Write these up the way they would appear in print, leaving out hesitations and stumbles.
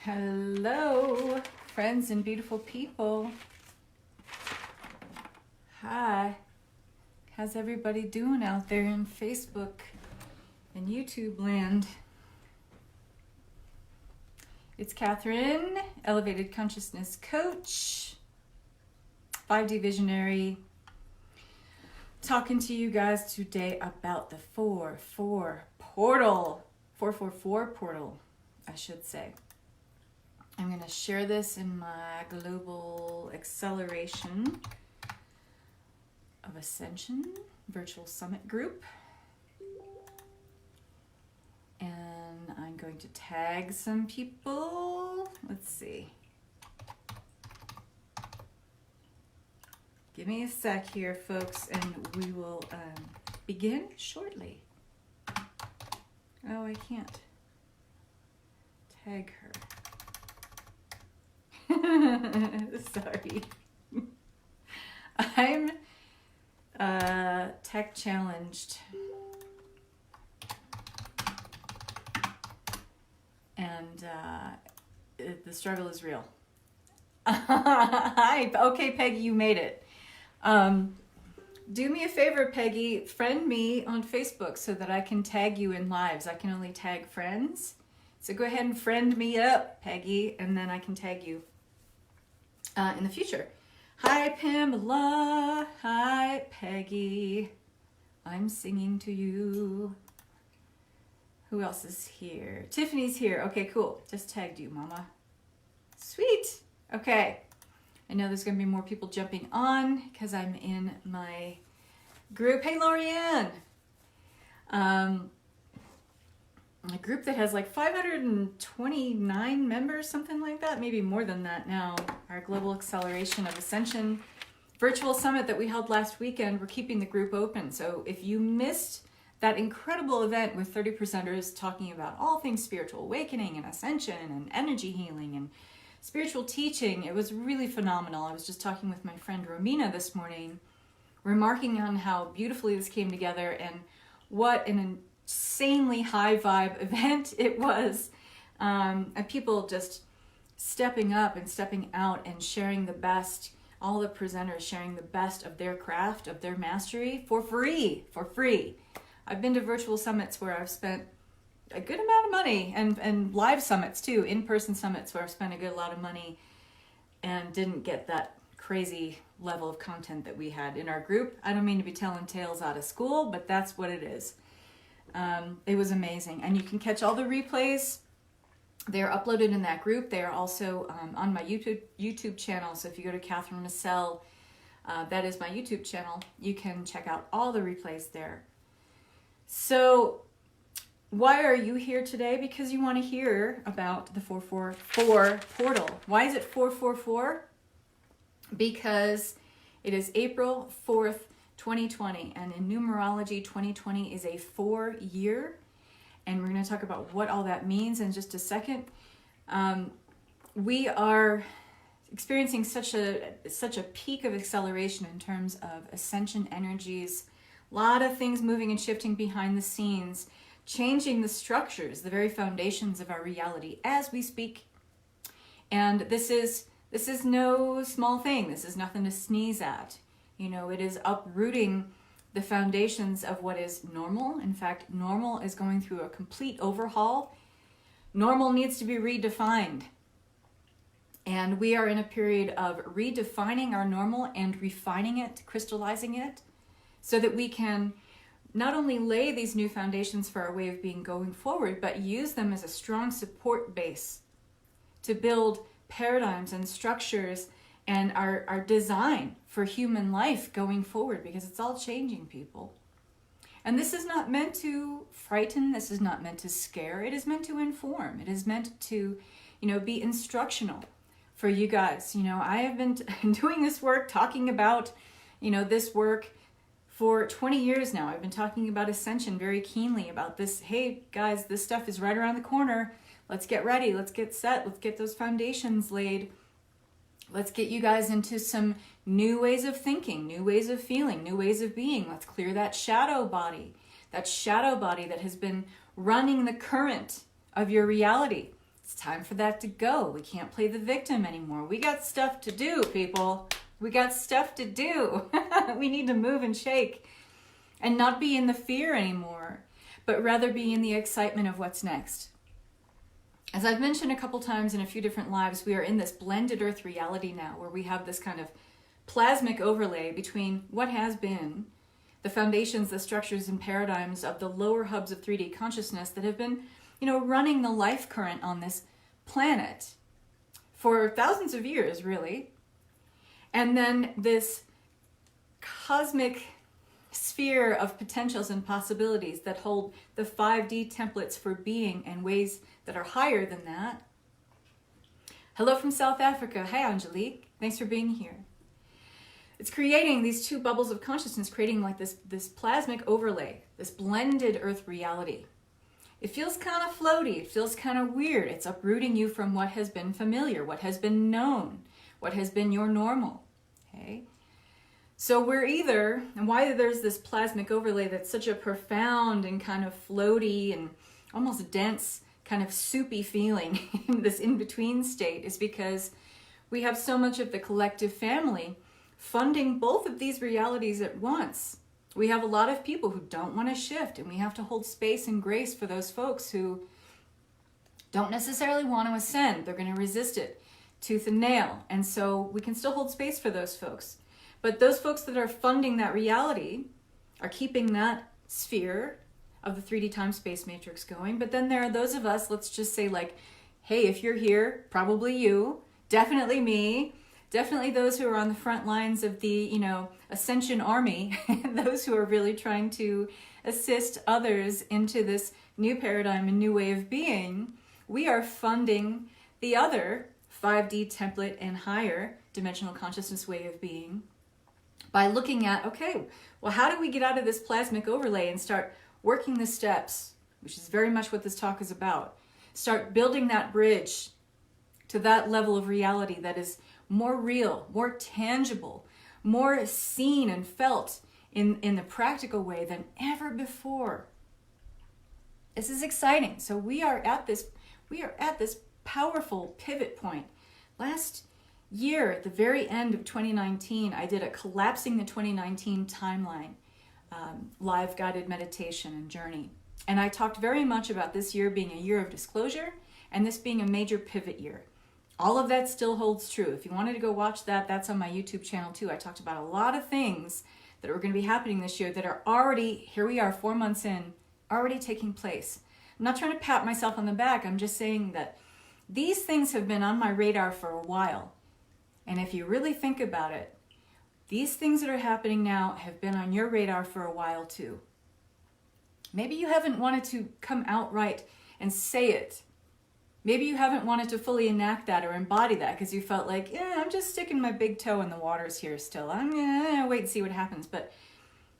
Hello, friends and beautiful people. Hi. How's everybody doing out there in Facebook and YouTube land? It's Kathryn, Elevated Consciousness Coach, 5D Visionary, talking to you guys today about the 4-4 portal. 444 portal, I should say. I'm going to share this in my global acceleration of Ascension virtual summit group. And I'm going to tag some people. Let's see. Give me a sec here, folks, and we will begin shortly. Oh, I can't tag her. Sorry. I'm tech challenged. And the struggle is real. Hi. Okay, Peggy, you made it. Do me a favor, Peggy. Friend me on Facebook so that I can tag you in lives. I can only tag friends. So go ahead and friend me up, Peggy, and then I can tag you in the future. Hi, Pamela. Hi, Peggy. I'm singing to you. Who else is here? Tiffany's here. Okay, cool. Just tagged you, Mama. Sweet. Okay. I know there's going to be more people jumping on because I'm in my group. Hey, Lorianne. A group that has like 529 members, something like that, maybe more than that now. Our Global Acceleration of Ascension virtual summit that we held last weekend, we're keeping the group open. So if you missed that incredible event with 30 presenters talking about all things spiritual awakening and ascension and energy healing and spiritual teaching, it was really phenomenal. I was just talking with my friend Romina this morning, remarking on how beautifully this came together and what an insanely high vibe event it was, and people just stepping up and stepping out and sharing the best, all the presenters sharing the best of their craft, of their mastery for free. I've been to virtual summits where I've spent a good amount of money, and live summits too, in-person summits where I've spent a good lot of money and didn't get that crazy level of content that we had in our group. I don't mean to be telling tales out of school, but that's what it is. It was amazing. And you can catch all the replays. They're uploaded in that group. They are also on my YouTube channel. So if you go to Kathryn Massell, that is my YouTube channel, you can check out all the replays there. So why are you here today? Because you want to hear about the 444 portal. Why is it 444? Because it is April 4th, 2020, and in numerology, 2020 is a 4-year, and we're going to talk about what all that means in just a second. We are experiencing such a peak of acceleration in terms of ascension energies, a lot of things moving and shifting behind the scenes, changing the structures, the very foundations of our reality as we speak. And this is no small thing. This is nothing to sneeze at. You know, it is uprooting the foundations of what is normal. In fact, normal is going through a complete overhaul. Normal needs to be redefined. And we are in a period of redefining our normal and refining it, crystallizing it, so that we can not only lay these new foundations for our way of being going forward, but use them as a strong support base to build paradigms and structures and our design for human life going forward, because it's all changing, people. And this is not meant to frighten. This is not meant to scare. It is meant to inform. It is meant to, be instructional for you guys. I have been doing this work, talking about, this work for 20 years now. I've been talking about Ascension very keenly, about this. Hey, guys, this stuff is right around the corner. Let's get ready. Let's get set. Let's get those foundations laid. Let's get you guys into some new ways of thinking, new ways of feeling, new ways of being. Let's clear that shadow body that has been running the current of your reality It's time for that to go. We can't play the victim anymore. We got stuff to do, people. We got stuff to do. We need to move and shake and not be in the fear anymore, but rather be in the excitement of what's next. As I've mentioned a couple times in a few different lives, we are in this blended earth reality now where we have this kind of plasmic overlay between what has been, the foundations, the structures and paradigms of the lower hubs of 3D consciousness that have been, running the life current on this planet for thousands of years, really. And then this cosmic sphere of potentials and possibilities that hold the 5D templates for being and ways that are higher than that. Hello from South Africa. Hi, Angelique. Thanks for being here. It's creating these two bubbles of consciousness, creating like this plasmic overlay, this blended earth reality. It feels kind of floaty. It feels kind of weird. It's uprooting you from what has been familiar, what has been known, what has been your normal. Okay? So we're either, and why there's this plasmic overlay that's such a profound and kind of floaty and almost dense, kind of soupy feeling in this in-between state, is because we have so much of the collective family funding both of these realities at once. We have a lot of people who don't want to shift, and we have to hold space and grace for those folks who don't necessarily want to ascend. They're going to resist it tooth and nail. And so we can still hold space for those folks. But those folks that are funding that reality are keeping that sphere of the 3D time-space matrix going. But then there are those of us, let's just say like, hey, if you're here, probably you, definitely me, definitely those who are on the front lines of the, Ascension army, those who are really trying to assist others into this new paradigm and new way of being. We are funding the other 5D template and higher dimensional consciousness way of being by looking at, okay, well, how do we get out of this plasmic overlay and start working the steps, which is very much what this talk is about. Start building that bridge to that level of reality that is more real, more tangible, more seen and felt in the practical way than ever before. This is exciting. So we are at this powerful pivot point. Last year, at the very end of 2019, I did a Collapsing the 2019 Timeline live guided meditation and journey. And I talked very much about this year being a year of disclosure and this being a major pivot year. All of that still holds true. If you wanted to go watch that, that's on my YouTube channel too. I talked about a lot of things that are going to be happening this year that are already, here we are 4 months in, already taking place. I'm not trying to pat myself on the back. I'm just saying that these things have been on my radar for a while. And if you really think about it, these things that are happening now have been on your radar for a while too. Maybe you haven't wanted to come outright and say it. Maybe you haven't wanted to fully enact that or embody that because you felt like, I'm just sticking my big toe in the waters here still. I'm gonna wait and see what happens. But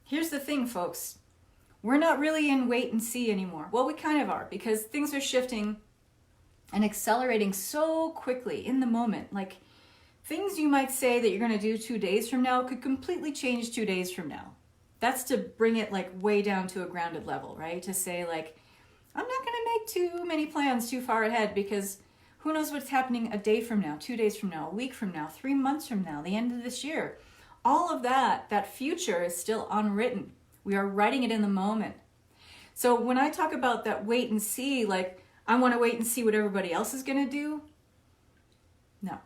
here's the thing, folks. We're not really in wait and see anymore. Well, we kind of are because things are shifting and accelerating so quickly in the moment. Like things you might say that you're going to do 2 days from now could completely change 2 days from now. That's to bring it like way down to a grounded level, right? To say like, I'm not going to make too many plans too far ahead because who knows what's happening a day from now, 2 days from now, a week from now, 3 months from now, the end of this year. All of that future is still unwritten. We are writing it in the moment. So when I talk about that wait and see, like I want to wait and see what everybody else is going to do. No.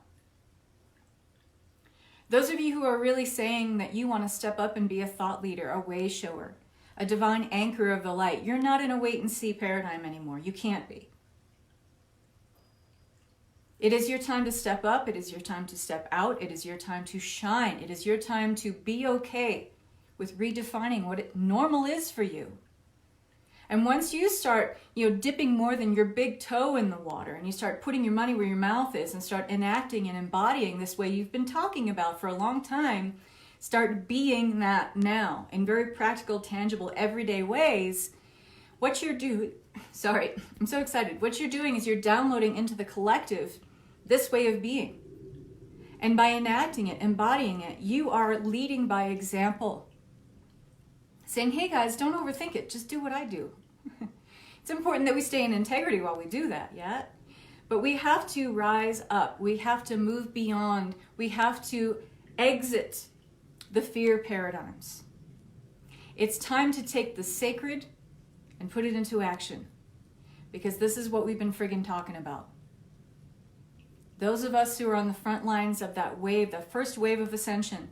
Those of you who are really saying that you want to step up and be a thought leader, a way shower, a divine anchor of the light, you're not in a wait and see paradigm anymore. You can't be. It is your time to step up. It is your time to step out. It is your time to shine. It is your time to be okay with redefining what normal is for you. And once you start, dipping more than your big toe in the water and you start putting your money where your mouth is and start enacting and embodying this way you've been talking about for a long time, start being that now in very practical, tangible, everyday ways. What you're doing, I'm so excited. What you're doing is you're downloading into the collective this way of being. And by enacting it, embodying it, you are leading by example. Saying, hey guys, don't overthink it. Just do what I do. It's important that we stay in integrity while we do that, yeah? But we have to rise up. We have to move beyond. We have to exit the fear paradigms. It's time to take the sacred and put it into action. Because this is what we've been friggin' talking about. Those of us who are on the front lines of that wave, the first wave of ascension,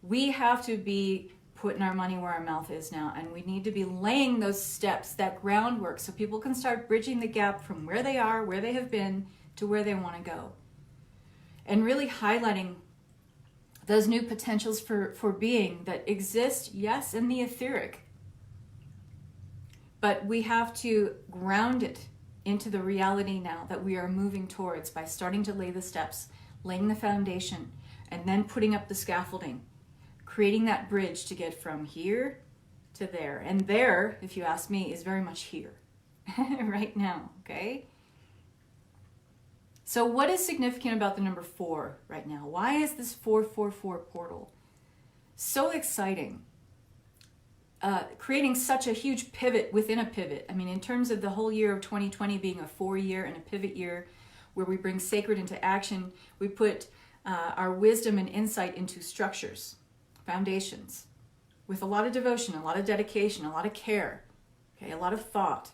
we have to be putting our money where our mouth is now. And we need to be laying those steps, that groundwork, so people can start bridging the gap from where they are, where they have been, to where they want to go. And really highlighting those new potentials for being that exist, yes, in the etheric. But we have to ground it into the reality now that we are moving towards by starting to lay the steps, laying the foundation, and then putting up the scaffolding, creating that bridge to get from here to there. And there, if you ask me, is very much here right now, okay? So what is significant about the number 4 right now? Why is this 444 portal so exciting? Creating such a huge pivot within a pivot. I mean, in terms of the whole year of 2020 being a 4-year and a pivot year where we bring sacred into action, we put our wisdom and insight into structures, foundations, with a lot of devotion, a lot of dedication, a lot of care, okay, a lot of thought.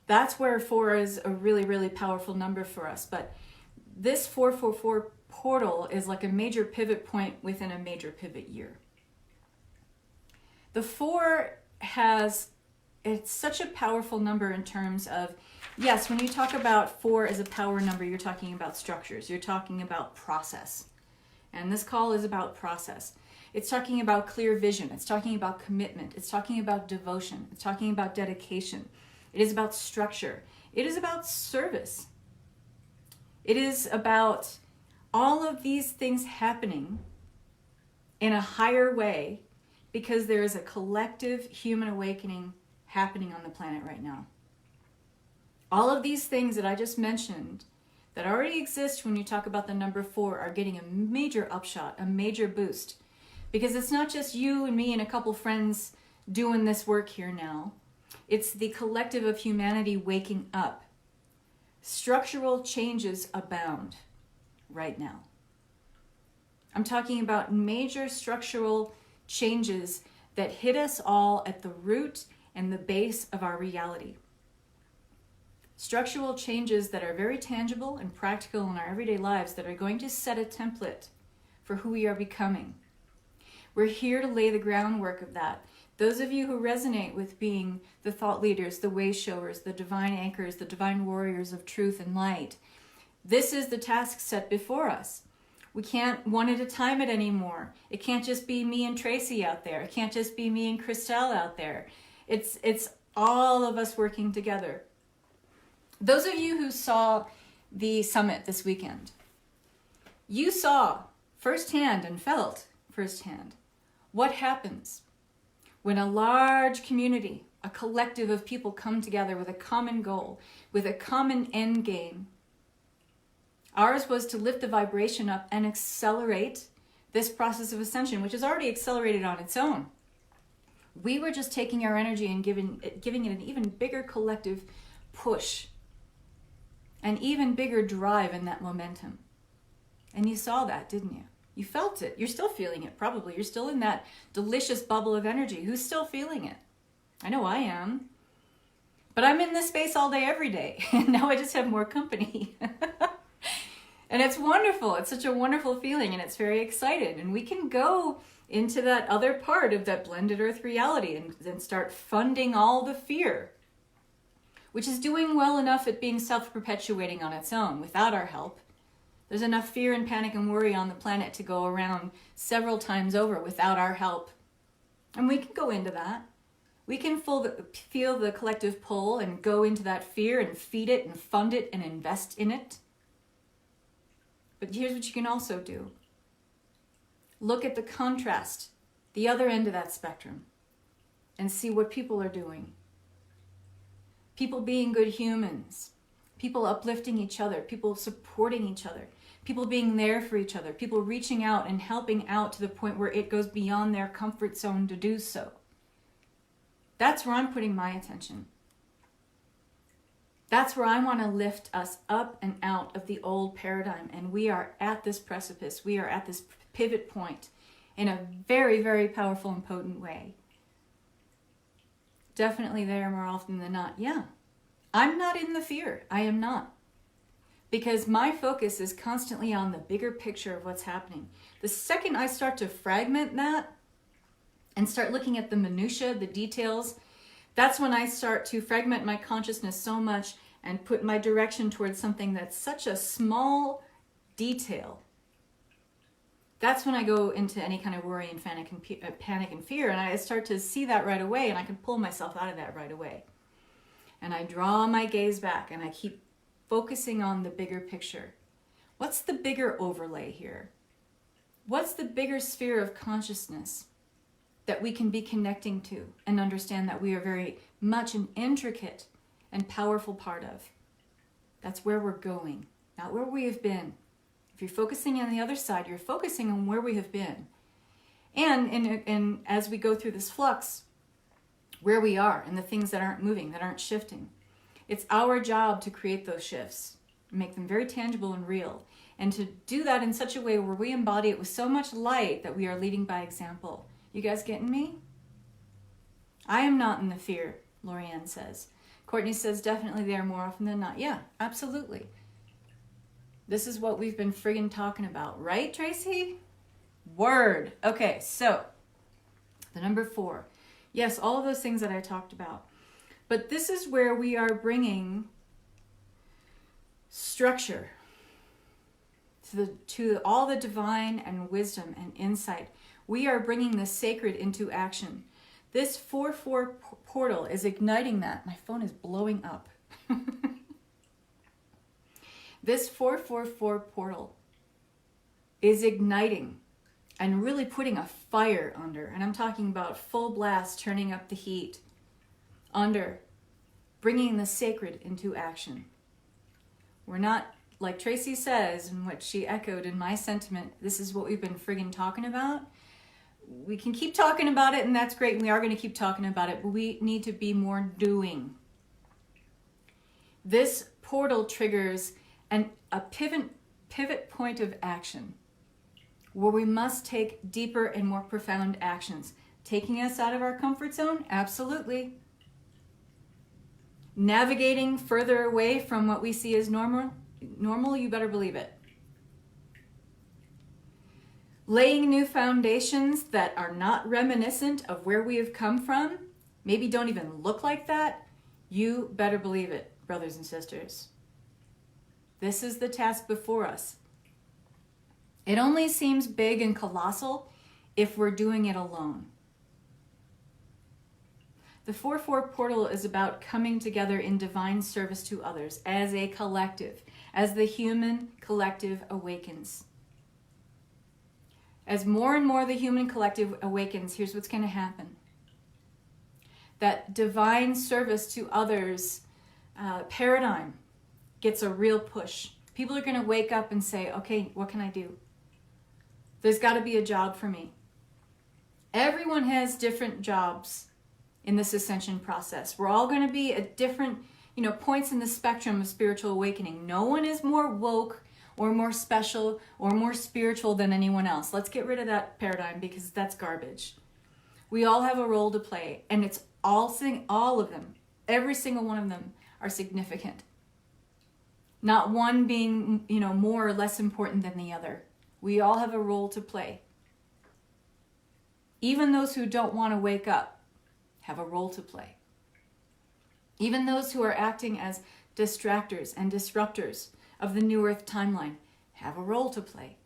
That's where 4 is a really, really powerful number for us. But this 444 portal is like a major pivot point within a major pivot year. The 4 it's such a powerful number in terms of, yes, when you talk about 4 as a power number, you're talking about structures, you're talking about process. And this call is about process. It's talking about clear vision, it's talking about commitment, it's talking about devotion, it's talking about dedication. It is about structure. It is about service. It is about all of these things happening in a higher way, because there is a collective human awakening happening on the planet right now. All of these things that I just mentioned that already exist when you talk about the number 4 are getting a major upshot, a major boost. Because it's not just you and me and a couple friends doing this work here now. It's the collective of humanity waking up. Structural changes abound right now. I'm talking about major structural changes that hit us all at the root and the base of our reality. Structural changes that are very tangible and practical in our everyday lives that are going to set a template for who we are becoming. We're here to lay the groundwork of that. Those of you who resonate with being the thought leaders, the way showers, the divine anchors, the divine warriors of truth and light, this is the task set before us. We can't one at a time it anymore. It can't just be me and Tracy out there. It can't just be me and Christelle out there. It's all of us working together. Those of you who saw the summit this weekend, you saw firsthand and felt firsthand what happens when a large community, a collective of people come together with a common goal, with a common end game. Ours was to lift the vibration up and accelerate this process of ascension, which is already accelerated on its own. We were just taking our energy and giving it an even bigger collective push, an even bigger drive in that momentum. And you saw that, didn't you? You felt it. You're still feeling it, probably. You're still in that delicious bubble of energy. Who's still feeling it? I know I am. But I'm in this space all day, every day. And now I just have more company. And it's wonderful. It's such a wonderful feeling, and it's very exciting. And we can go into that other part of that blended earth reality and then start funding all the fear, which is doing well enough at being self-perpetuating on its own without our help. There's enough fear and panic and worry on the planet to go around several times over without our help. And we can go into that. We can feel the collective pull and go into that fear and feed it and fund it and invest in it. But here's what you can also do. Look at the contrast, the other end of that spectrum, and see what people are doing. People being good humans, people uplifting each other, people supporting each other, people being there for each other, people reaching out and helping out to the point where it goes beyond their comfort zone to do so. That's where I'm putting my attention. That's where I want to lift us up and out of the old paradigm. And we are at this precipice. We are at this pivot point in a very, very powerful and potent way. Definitely there more often than not. Yeah, I'm not in the fear. I am not. Because my focus is constantly on the bigger picture of what's happening. The second I start to fragment that and start looking at the minutia, the details, that's when I start to fragment my consciousness so much and put my direction towards something that's such a small detail. That's when I go into any kind of worry and panic and fear, and I start to see that right away, and I can pull myself out of that right away. And I draw my gaze back, and I keep focusing on the bigger picture. What's the bigger overlay here? What's the bigger sphere of consciousness that we can be connecting to and understand that we are very much an intricate and powerful part of? That's where we're going, not where we have been. If you're focusing on the other side, you're focusing on where we have been. And as we go through this flux, where we are and the things that aren't moving, that aren't shifting. It's our job to create those shifts, make them very tangible and real, and to do that in such a way where we embody it with so much light that we are leading by example. You guys getting me? I am not in the fear, Lorianne says. Courtney says definitely there more often than not. Yeah, absolutely. This is what we've been friggin' talking about, right, Tracy? Word. Okay, so the number 4. Yes, all of those things that I talked about. But this is where we are bringing structure to all the divine and wisdom and insight. We are bringing the sacred into action. This 4-4 portal is igniting that. My phone is blowing up. This 4-4-4 portal is igniting and really putting a fire under. And I'm talking about full blast, turning up the heat under, bringing the sacred into action. We're not, like Tracy says, and what she echoed in my sentiment, this is what we've been friggin' talking about. We can keep talking about it, and that's great, and we are going to keep talking about it, but we need to be more doing. This portal triggers a pivot point of action where we must take deeper and more profound actions. Taking us out of our comfort zone? Absolutely. Navigating further away from what we see as normal, you better believe it. Laying new foundations that are not reminiscent of where we have come from, maybe don't even look like that, you better believe it, brothers and sisters. This is the task before us. It only seems big and colossal if we're doing it alone. The 4-4 portal is about coming together in divine service to others as a collective, as the human collective awakens. As more and more the human collective awakens, here's what's going to happen. That divine service to others paradigm gets a real push. People are going to wake up and say, okay, what can I do? There's got to be a job for me. Everyone has different jobs in this ascension process. We're all going to be at different, points in the spectrum of spiritual awakening. No one is more woke or more special or more spiritual than anyone else. Let's get rid of that paradigm because that's garbage. We all have a role to play, and it's all of them, every single one of them are significant. Not one being, more or less important than the other. We all have a role to play. Even those who don't want to wake up have a role to play. Even those who are acting as distractors and disruptors of the New Earth timeline have a role to play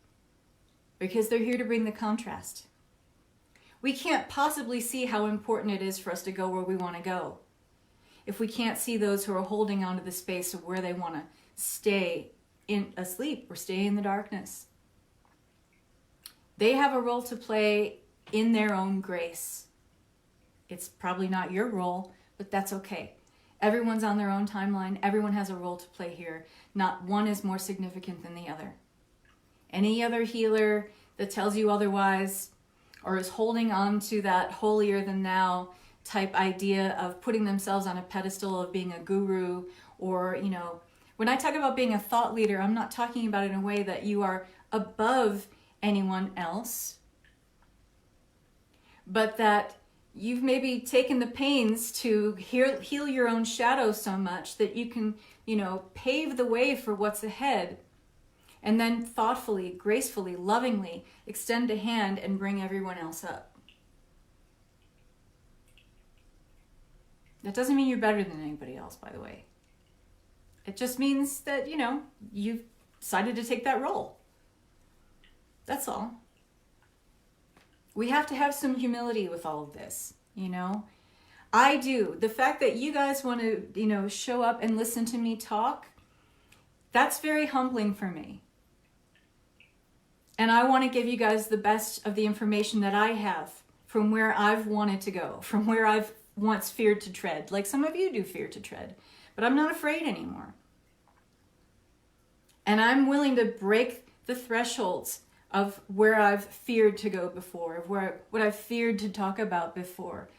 because they're here to bring the contrast. We can't possibly see how important it is for us to go where we want to go if we can't see those who are holding on to the space of where they want to stay asleep or stay in the darkness. They have a role to play in their own grace. It's probably not your role, but that's okay. Everyone's on their own timeline. Everyone has a role to play here. Not one is more significant than the other. Any other healer that tells you otherwise or is holding on to that holier than thou type idea of putting themselves on a pedestal of being a guru Or, when I talk about being a thought leader, I'm not talking about it in a way that you are above anyone else, but that you've maybe taken the pains to heal your own shadow so much that you can, pave the way for what's ahead, and then thoughtfully, gracefully, lovingly extend a hand and bring everyone else up. That doesn't mean you're better than anybody else, by the way. It just means that, you've decided to take that role. That's all. We have to have some humility with all of this, I do. The fact that you guys want to, show up and listen to me talk, that's very humbling for me. And I want to give you guys the best of the information that I have from where I've wanted to go, from where I've once feared to tread, like some of you do fear to tread, but I'm not afraid anymore. And I'm willing to break the thresholds of where I've feared to go before, of what I've feared to talk about before,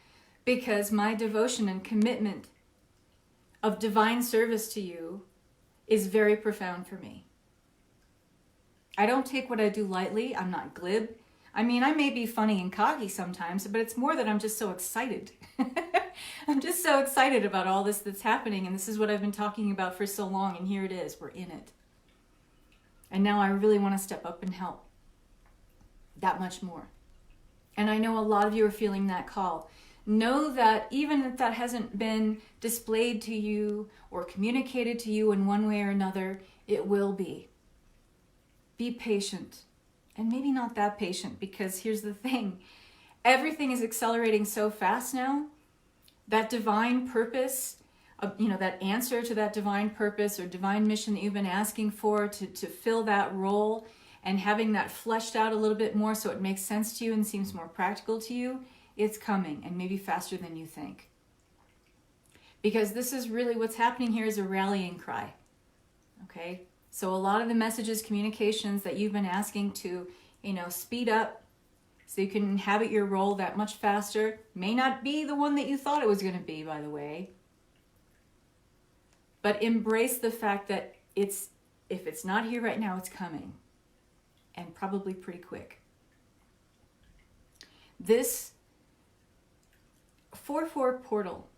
because my devotion and commitment of divine service to you is very profound for me. I don't take what I do lightly. I'm not glib. I mean, I may be funny and cocky sometimes, but it's more that I'm just so excited. I'm just so excited about all this that's happening, and this is what I've been talking about for so long, and here it is. We're in it. And now I really want to step up and help that much more. And I know a lot of you are feeling that call. Know that even if that hasn't been displayed to you or communicated to you in one way or another, it will be. Be patient. And maybe not that patient, because here's the thing. Everything is accelerating so fast now. That divine purpose, that answer to that divine purpose or divine mission that you've been asking for to fill that role and having that fleshed out a little bit more so it makes sense to you and seems more practical to you, it's coming, and maybe faster than you think. Because this is really what's happening here is a rallying cry. Okay? So a lot of the messages, communications that you've been asking to, speed up so you can inhabit your role that much faster, may not be the one that you thought it was going to be, by the way. But embrace the fact that if it's not here right now, it's coming. And probably pretty quick. This 4/4 portal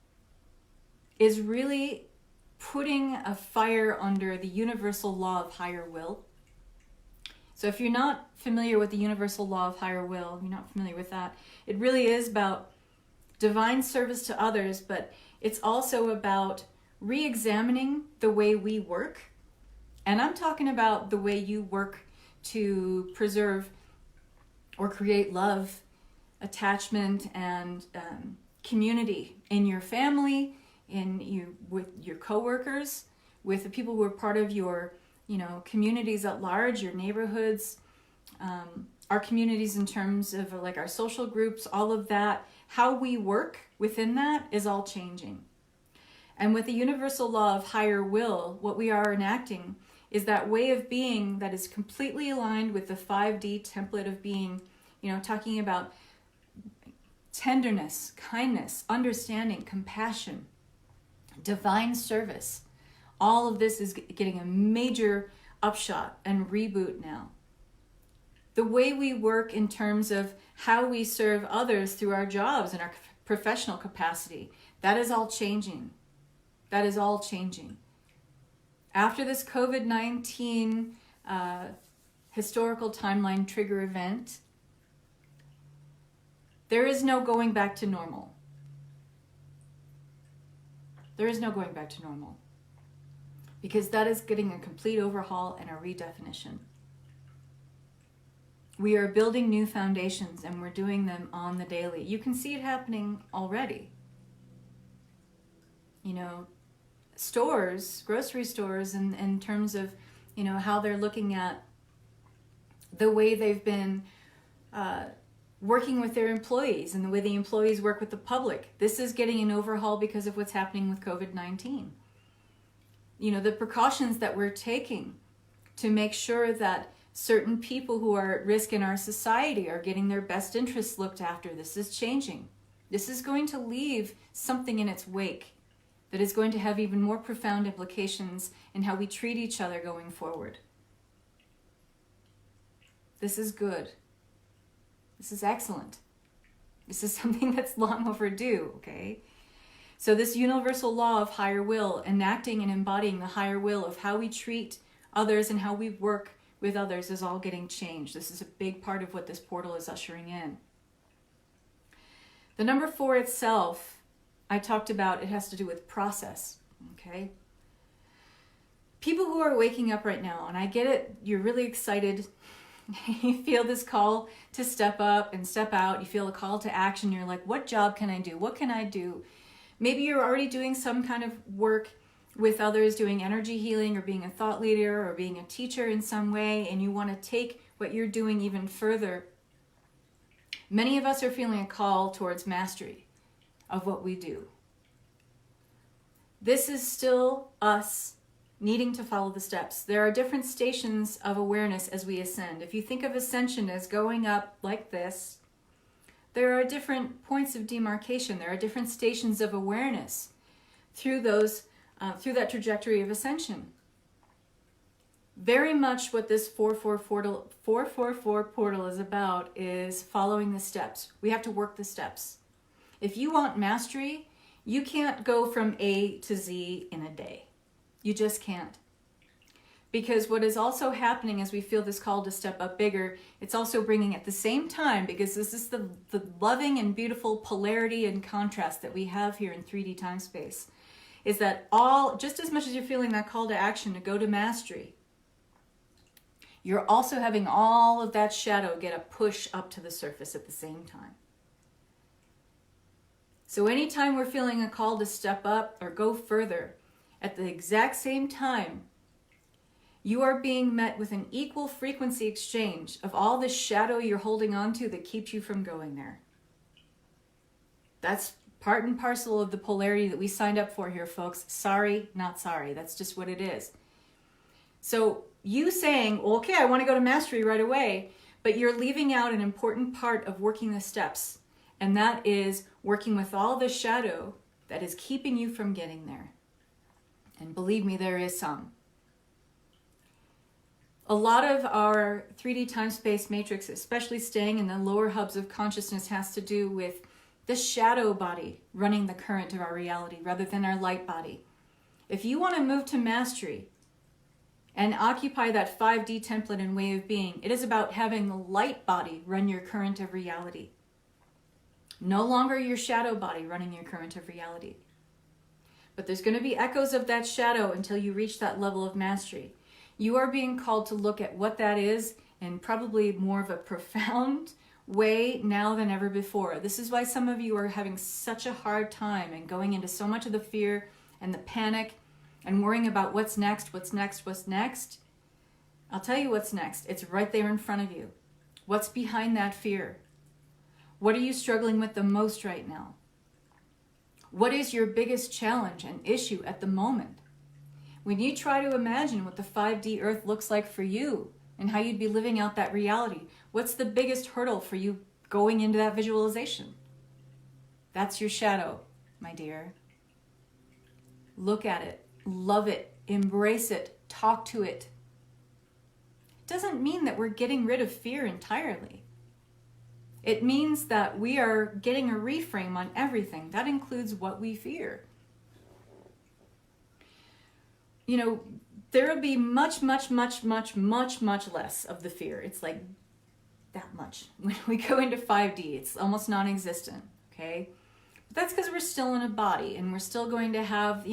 is really putting a fire under the universal law of higher will. So if you're not familiar with the universal law of higher will, you're not familiar with that, it really is about divine service to others, but it's also about re-examining the way we work. And I'm talking about the way you work to preserve or create love, attachment, and community in your family, with your coworkers, with the people who are part of your, communities at large, your neighborhoods, our communities in terms of like our social groups, all of that. How we work within that is all changing. And with the universal law of higher will, what we are enacting is that way of being that is completely aligned with the 5D template of being, talking about tenderness, kindness, understanding, compassion, divine service. All of this is getting a major upshot and reboot now. The way we work in terms of how we serve others through our jobs and our professional capacity, that is all changing. That is all changing. After this COVID-19 historical timeline trigger event, there is no going back to normal. There is no going back to normal. Because that is getting a complete overhaul and a redefinition. We are building new foundations, and we're doing them on the daily. You can see it happening already. Stores, grocery stores, in terms of, how they're looking at the way they've been working with their employees and the way the employees work with the public. This is getting an overhaul because of what's happening with COVID-19. The precautions that we're taking to make sure that certain people who are at risk in our society are getting their best interests looked after. This is changing. This is going to leave something in its wake that is going to have even more profound implications in how we treat each other going forward. This is good. This is excellent. This is something that's long overdue, okay? So this universal law of higher will, enacting and embodying the higher will of how we treat others and how we work with others, is all getting changed. This is a big part of what this portal is ushering in. The number 4 itself, I talked about, it has to do with process, okay? People who are waking up right now, and I get it, you're really excited. You feel this call to step up and step out. You feel a call to action. You're like, what job can I do? What can I do? Maybe you're already doing some kind of work with others, doing energy healing or being a thought leader or being a teacher in some way, and you want to take what you're doing even further. Many of us are feeling a call towards mastery of what we do. This is still us needing to follow the steps. There are different stations of awareness as we ascend. If you think of ascension as going up like this, there are different points of demarcation. There are different stations of awareness through that trajectory of ascension. Very much what this 444 portal is about is following the steps. We have to work the steps. If you want mastery, you can't go from A to Z in a day. You just can't. Because what is also happening as we feel this call to step up bigger, it's also bringing at the same time, because this is the loving and beautiful polarity and contrast that we have here in 3D time space, is that just as much as you're feeling that call to action to go to mastery, you're also having all of that shadow get a push up to the surface at the same time. So anytime we're feeling a call to step up or go further, at the exact same time, you are being met with an equal frequency exchange of all the shadow you're holding on to that keeps you from going there. That's part and parcel of the polarity that we signed up for here, folks. Sorry, not sorry. That's just what it is. So you saying, well, okay, I want to go to mastery right away, but you're leaving out an important part of working the steps, and that is working with all the shadow that is keeping you from getting there. And believe me, there is some. A lot of our 3D time-space matrix, especially staying in the lower hubs of consciousness, has to do with the shadow body running the current of our reality rather than our light body. If you want to move to mastery and occupy that 5D template and way of being, it is about having the light body run your current of reality. No longer your shadow body running your current of reality. But there's going to be echoes of that shadow until you reach that level of mastery. You are being called to look at what that is in probably more of a profound way now than ever before. This is why some of you are having such a hard time and going into so much of the fear and the panic and worrying about what's next, what's next, what's next. I'll tell you what's next. It's right there in front of you. What's behind that fear? What are you struggling with the most right now? What is your biggest challenge and issue at the moment? When you try to imagine what the 5D Earth looks like for you and how you'd be living out that reality, what's the biggest hurdle for you going into that visualization? That's your shadow, my dear. Look at it, love it, embrace it, talk to it. It doesn't mean that we're getting rid of fear entirely. It means that we are getting a reframe on everything. That includes what we fear. You know, there will be much less of the fear. It's like that much. When we go into 5D, it's almost non-existent, okay? But that's because we're still in a body and we're still going to have,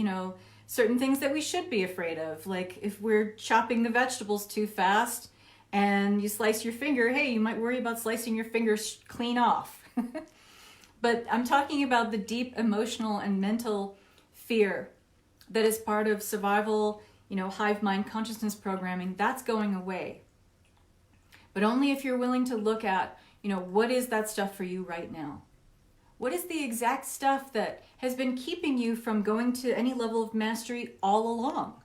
certain things that we should be afraid of. Like if we're chopping the vegetables too fast, and you slice your finger, hey, you might worry about slicing your fingers clean off. But I'm talking about the deep emotional and mental fear that is part of survival, hive mind consciousness programming. That's going away. But only if you're willing to look at, what is that stuff for you right now? What is the exact stuff that has been keeping you from going to any level of mastery all along?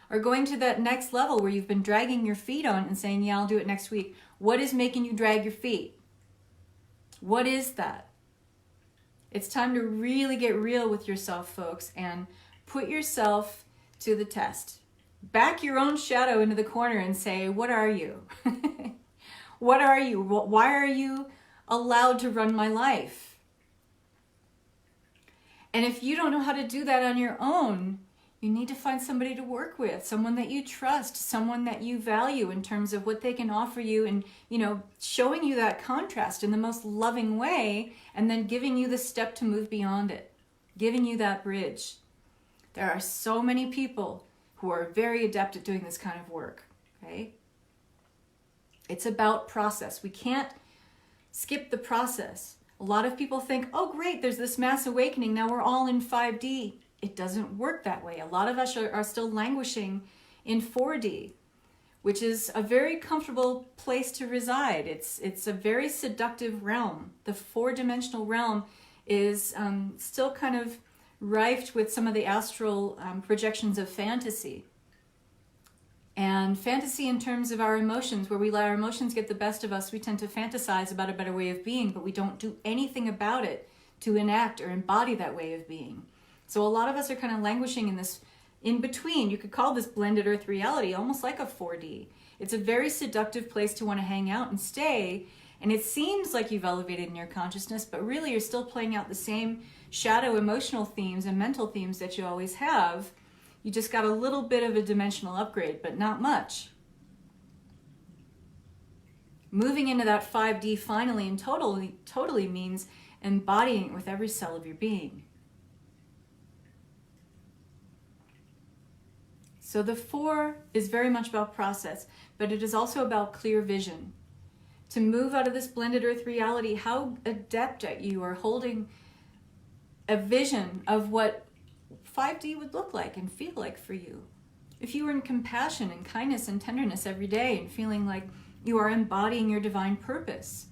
Or going to that next level where you've been dragging your feet on and saying, yeah, I'll do it next week. What is making you drag your feet? What is that? It's time to really get real with yourself, folks, and put yourself to the test. Back your own shadow into the corner and say, what are you? What are you? Why are you allowed to run my life? And if you don't know how to do that on your own, you need to find somebody to work with, someone that you trust, someone that you value in terms of what they can offer you, and, showing you that contrast in the most loving way, and then giving you the step to move beyond it, giving you that bridge. There are so many people who are very adept at doing this kind of work, okay? It's about process. We can't skip the process. A lot of people think, oh great, there's this mass awakening, now we're all in 5D. It doesn't work that way. A lot of us are still languishing in 4D, which is a very comfortable place to reside. It's a very seductive realm. The 4-dimensional realm is still kind of rife with some of the astral projections of fantasy. And fantasy in terms of our emotions, where we let our emotions get the best of us, we tend to fantasize about a better way of being, but we don't do anything about it to enact or embody that way of being. So a lot of us are kind of languishing in this in between. You could call this blended earth reality, almost like a 4D. It's a very seductive place to want to hang out and stay. And it seems like you've elevated in your consciousness, but really you're still playing out the same shadow emotional themes and mental themes that you always have. You just got a little bit of a dimensional upgrade, but not much. Moving into that 5D finally and totally means embodying it with every cell of your being. So the 4 is very much about process, but it is also about clear vision. To move out of this blended earth reality, how adept at you are holding a vision of what 5D would look like and feel like for you. If you were in compassion and kindness and tenderness every day and feeling like you are embodying your divine purpose,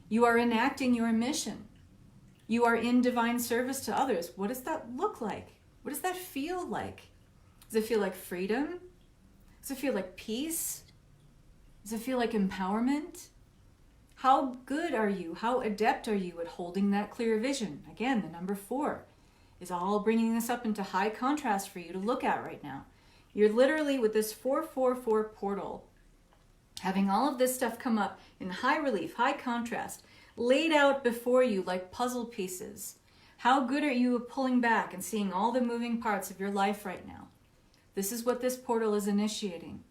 you are enacting your mission, you are in divine service to others, what does that look like? What does that feel like? Does it feel like freedom? Does it feel like peace? Does it feel like empowerment? How good are you? How adept are you at holding that clear vision? Again, the number 4 is all bringing this up into high contrast for you to look at right now. You're literally with this 444 portal, having all of this stuff come up in high relief, high contrast, laid out before you like puzzle pieces. How good are you at pulling back and seeing all the moving parts of your life right now? This is what this portal is initiating.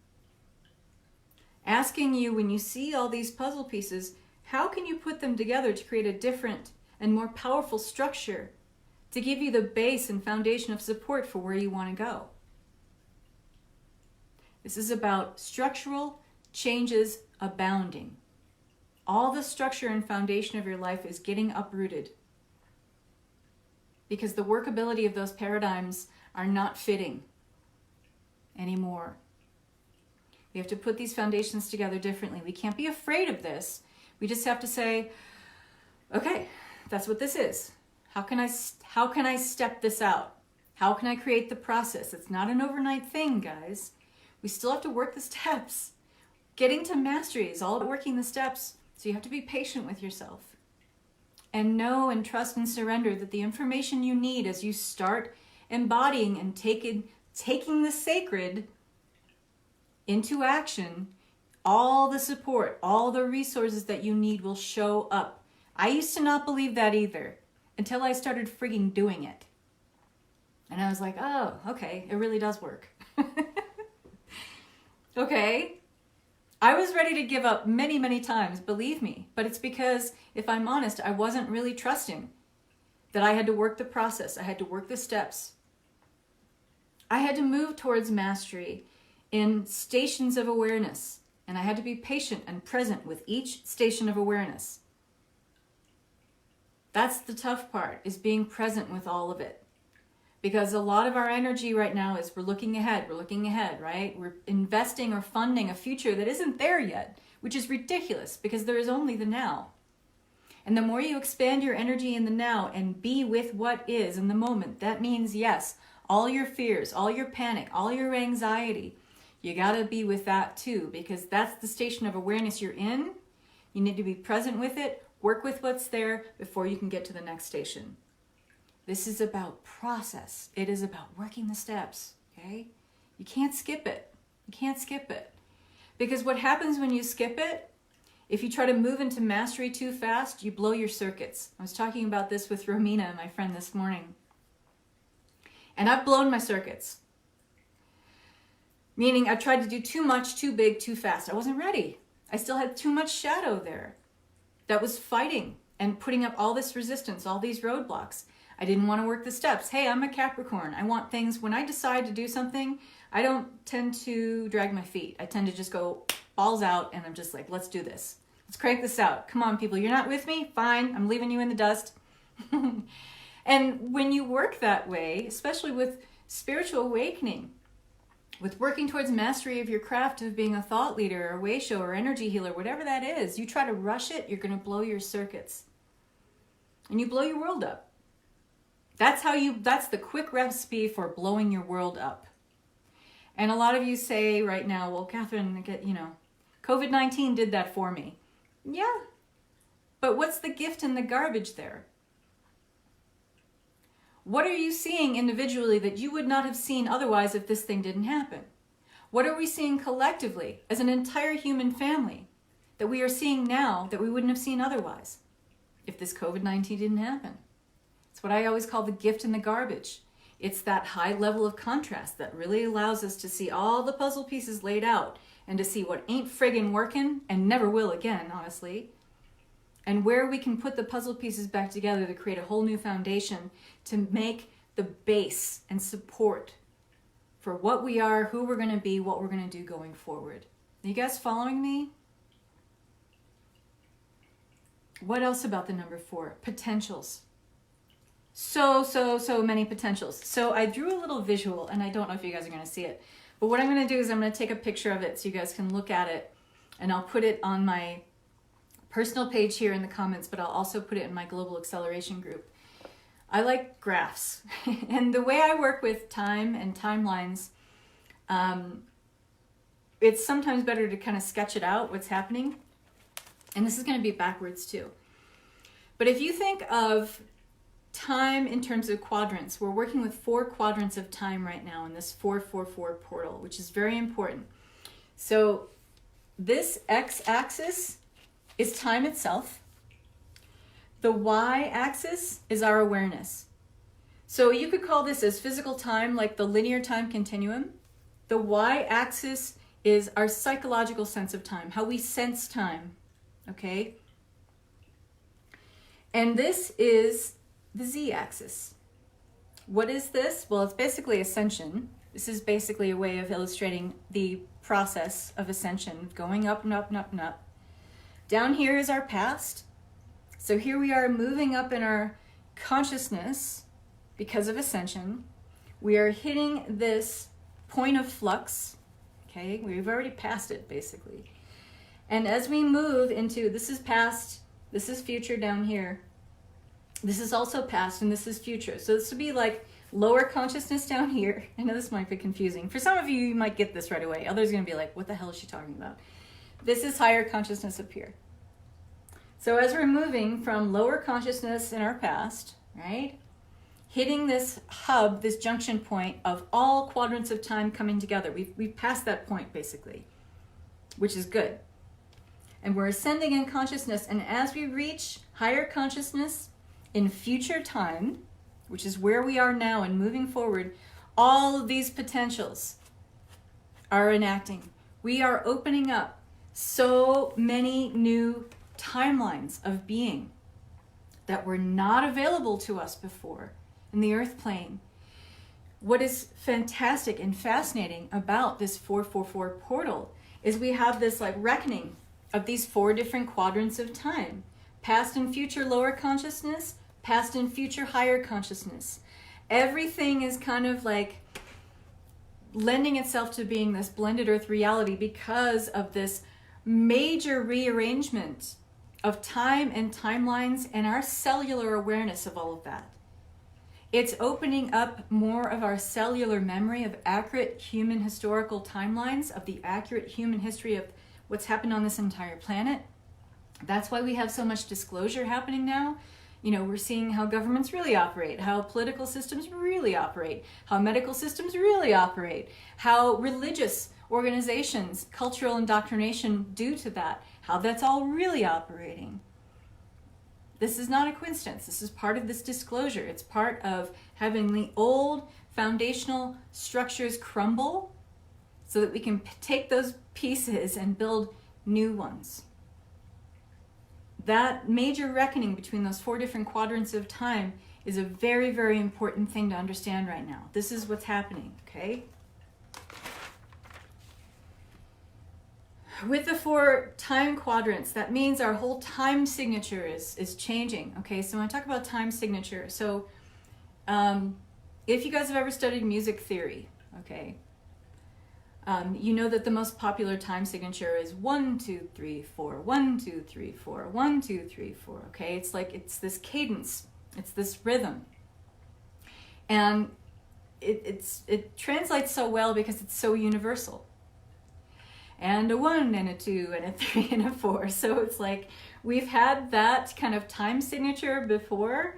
Asking you, when you see all these puzzle pieces, how can you put them together to create a different and more powerful structure to give you the base and foundation of support for where you want to go? This is about structural changes abounding. All the structure and foundation of your life is getting uprooted because the workability of those paradigms are not fitting anymore. We have to put these foundations together differently. We can't be afraid of this. We just have to say, okay, that's what this is. How can I step this out? How can I create the process? It's not an overnight thing, guys. We still have to work the steps. Getting to mastery is all about working the steps. So you have to be patient with yourself and know and trust and surrender that the information you need as you start embodying and taking the sacred into action, all the support, all the resources that you need will show up. I used to not believe that either until I started frigging doing it. And I was like, oh, okay, it really does work. Okay. I was ready to give up many, many times, believe me. But it's because, if I'm honest, I wasn't really trusting that I had to work the process. I had to work the steps. I had to move towards mastery in stations of awareness. And I had to be patient and present with each station of awareness. That's the tough part, is being present with all of it. Because a lot of our energy right now is we're looking ahead, right? We're investing or funding a future that isn't there yet, which is ridiculous because there is only the now. And the more you expand your energy in the now and be with what is in the moment, that means, yes, all your fears, all your panic, all your anxiety, you gotta be with that too, because that's the station of awareness you're in. You need to be present with it, work with what's there before you can get to the next station. This is about process. It is about working the steps, okay? You can't skip it. You can't skip it. Because what happens when you skip it, if you try to move into mastery too fast, you blow your circuits. I was talking about this with Romina, my friend, this morning. And I've blown my circuits. Meaning I tried to do too much, too big, too fast. I wasn't ready. I still had too much shadow there that was fighting and putting up all this resistance, all these roadblocks. I didn't want to work the steps. Hey, I'm a Capricorn. I want things, when I decide to do something, I don't tend to drag my feet. I tend to just go balls out, and I'm just like, let's do this. Let's crank this out. Come on, people. You're not with me? Fine. I'm leaving you in the dust. And when you work that way, especially with spiritual awakening, with working towards mastery of your craft of being a thought leader or way show or energy healer, whatever that is, you try to rush it, you're going to blow your circuits. And you blow your world up. That's the quick recipe for blowing your world up. And a lot of you say right now, well, Kathryn, COVID-19 did that for me. Yeah. But what's the gift in the garbage there? What are you seeing individually that you would not have seen otherwise if this thing didn't happen? What are we seeing collectively as an entire human family that we are seeing now that we wouldn't have seen otherwise if this COVID-19 didn't happen? It's what I always call the gift in the garbage. It's that high level of contrast that really allows us to see all the puzzle pieces laid out and to see what ain't friggin' working and never will again, honestly. And where we can put the puzzle pieces back together to create a whole new foundation to make the base and support for what we are, who we're going to be, what we're going to do going forward. Are you guys following me? What else about the number 4? Potentials. So many potentials. So I drew a little visual, and I don't know if you guys are going to see it. But what I'm going to do is I'm going to take a picture of it so you guys can look at it. And I'll put it on my personal page here in the comments, but I'll also put it in my Global Acceleration group. I like graphs. And the way I work with time and timelines, it's sometimes better to kind of sketch it out, what's happening. And this is going to be backwards too. But if you think of time in terms of quadrants, we're working with 4 quadrants of time right now in this 444 portal, which is very important. So this x-axis is time itself. The y-axis is our awareness. So you could call this as physical time, like the linear time continuum. The y-axis is our psychological sense of time, how we sense time, okay? And this is the z-axis. What is this? Well, it's basically ascension. This is basically a way of illustrating the process of ascension, going up and up and up and up. Down here is our past. So here we are moving up in our consciousness because of ascension. We are hitting this point of flux. Okay, we've already passed it basically. And as we move into, this is past, this is future down here. This is also past and this is future. So this would be like lower consciousness down here. I know this might be confusing. For some of you, you might get this right away. Others are going to be like, what the hell is she talking about? This is higher consciousness up here. So as we're moving from lower consciousness in our past, right, hitting this hub, this junction point of all quadrants of time coming together. We've passed that point basically, which is good. And we're ascending in consciousness. And as we reach higher consciousness in future time, which is where we are now and moving forward, all of these potentials are enacting. We are opening up so many new timelines of being that were not available to us before in the earth plane. What is fantastic and fascinating about this 444 portal is we have this like reckoning of these 4 different quadrants of time. Past and future lower consciousness, past and future higher consciousness. Everything is kind of like lending itself to being this blended earth reality because of this major rearrangement of time and timelines and our cellular awareness of all of that. It's opening up more of our cellular memory of accurate human historical timelines, of the accurate human history of what's happened on this entire planet. That's why we have so much disclosure happening now. We're seeing how governments really operate, how political systems really operate, how medical systems really operate, how religious organizations, cultural indoctrination due to that, how that's all really operating. This is not a coincidence. This is part of this disclosure. It's part of having the old foundational structures crumble so that we can take those pieces and build new ones. That major reckoning between those 4 different quadrants of time is a very, very important thing to understand right now. This is what's happening, okay? With the 4 time quadrants, that means our whole time signature is changing, okay? So when I talk about time signature, so if you guys have ever studied music theory, okay, you know that the most popular time signature is 1, 2, 3, 4, 1, 2, 3, 4, 1, 2, 3, 4, okay? It's this cadence, it's this rhythm. And it translates so well because it's so universal. And a 1 and a 2 and a 3 and a 4. So it's like we've had that kind of time signature before,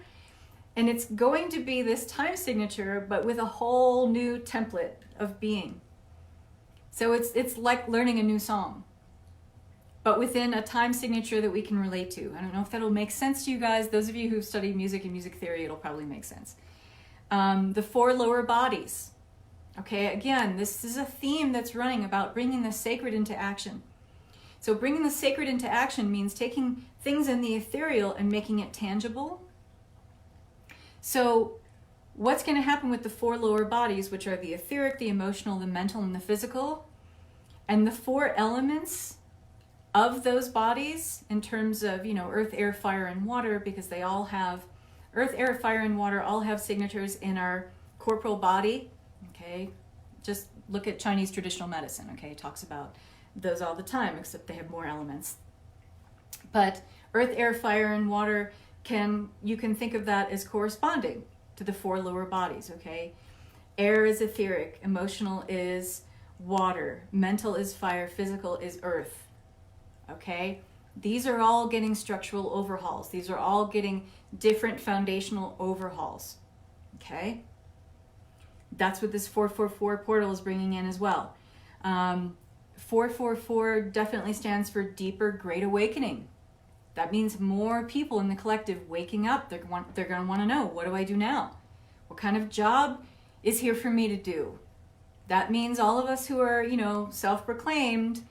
and it's going to be this time signature, but with a whole new template of being. So it's like learning a new song, but within a time signature that we can relate to. I don't know if that'll make sense to you guys. Those of you who've studied music and music theory, it'll probably make sense. The 4 lower bodies. Okay, again, this is a theme that's running about bringing the sacred into action. So bringing the sacred into action means taking things in the ethereal and making it tangible. So what's going to happen with the 4 lower bodies, which are the etheric, the emotional, the mental, and the physical, and the 4 elements of those bodies in terms of, earth, air, fire, and water, because they all have, earth, air, fire, and water all have signatures in our corporal body, okay? Just look at Chinese traditional medicine, okay? It talks about those all the time, except they have more elements. But earth, air, fire, and water, you can think of that as corresponding to the 4 lower bodies, okay? Air is etheric, emotional is water, mental is fire, physical is earth, okay? These are all getting structural overhauls. These are all getting different foundational overhauls, okay? That's what this 444 portal is bringing in as well. 444 definitely stands for deeper, great awakening. That means more people in the collective waking up. They're going to want to know, what do I do now? What kind of job is here for me to do? That means all of us who are, self-proclaimed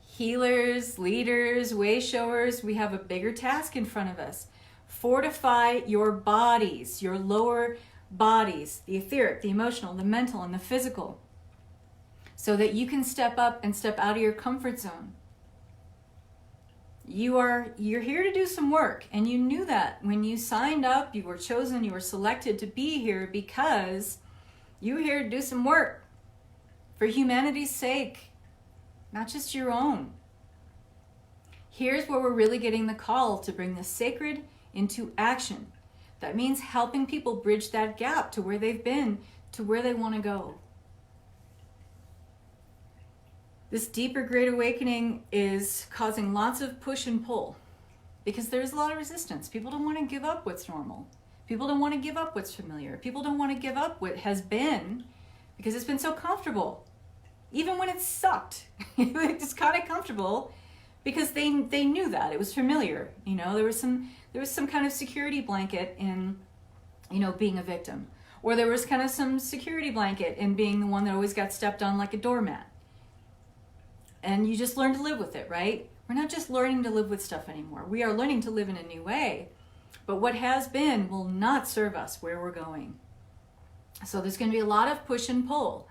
healers, leaders, way showers, we have a bigger task in front of us. Fortify your bodies, your lower bodies, the etheric, the emotional, the mental, and the physical, so that you can step up and step out of your comfort zone. You're here to do some work, and you knew that when you signed up. You were chosen, you were selected to be here because you were here to do some work for humanity's sake, not just your own. Here's where we're really getting the call to bring the sacred into action. That means helping people bridge that gap to where they've been, to where they want to go. This deeper great awakening is causing lots of push and pull because there's a lot of resistance. People don't want to give up what's normal. People don't want to give up what's familiar. People don't want to give up what has been because it's been so comfortable. Even when it sucked, it's kind of comfortable because they knew that it was familiar. There was some kind of security blanket in, being a victim, or there was kind of some security blanket in being the one that always got stepped on like a doormat. And you just learn to live with it, right? We're not just learning to live with stuff anymore. We are learning to live in a new way. But what has been will not serve us where we're going. So there's going to be a lot of push and pull,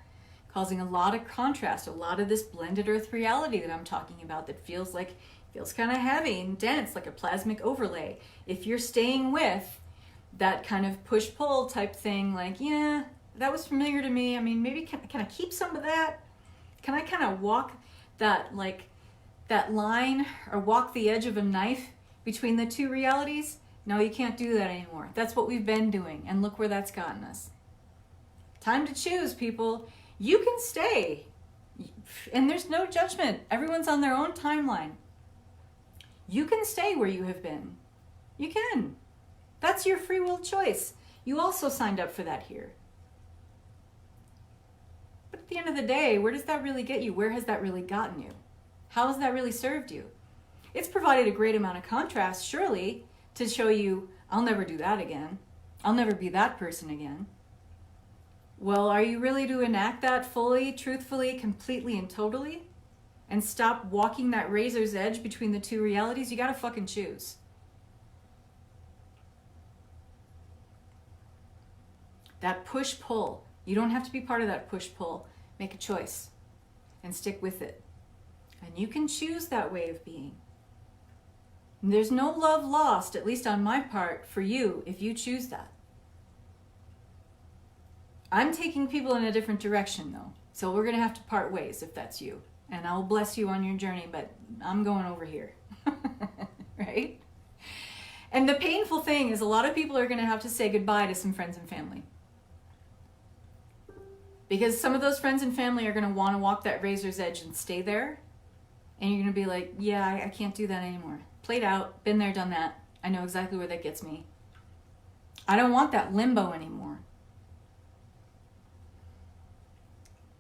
causing a lot of contrast, a lot of this blended earth reality that I'm talking about that feels kind of heavy and dense, like a plasmic overlay. If you're staying with that kind of push-pull type thing, like, yeah, that was familiar to me. I mean, maybe can I keep some of that? Can I kind of walk that line or walk the edge of a knife between the two realities? No, you can't do that anymore. That's what we've been doing, and look where that's gotten us. Time to choose, people. You can stay, and there's no judgment. Everyone's on their own timeline. You can stay where you have been. You can. That's your free will choice. You also signed up for that here. But at the end of the day, where does that really get you? Where has that really gotten you? How has that really served you? It's provided a great amount of contrast, surely, to show you, I'll never do that again. I'll never be that person again. Well, are you really to enact that fully, truthfully, completely, and totally? And stop walking that razor's edge between the two realities? You gotta fucking choose. That push-pull. You don't have to be part of that push-pull. Make a choice and stick with it. And you can choose that way of being. And there's no love lost, at least on my part, for you if you choose that. I'm taking people in a different direction, though. So we're going to have to part ways if that's you. And I'll bless you on your journey, but I'm going over here. Right? And the painful thing is a lot of people are going to have to say goodbye to some friends and family. Because some of those friends and family are going to want to walk that razor's edge and stay there. And you're going to be like, yeah, I can't do that anymore. Played out, been there, done that. I know exactly where that gets me. I don't want that limbo anymore.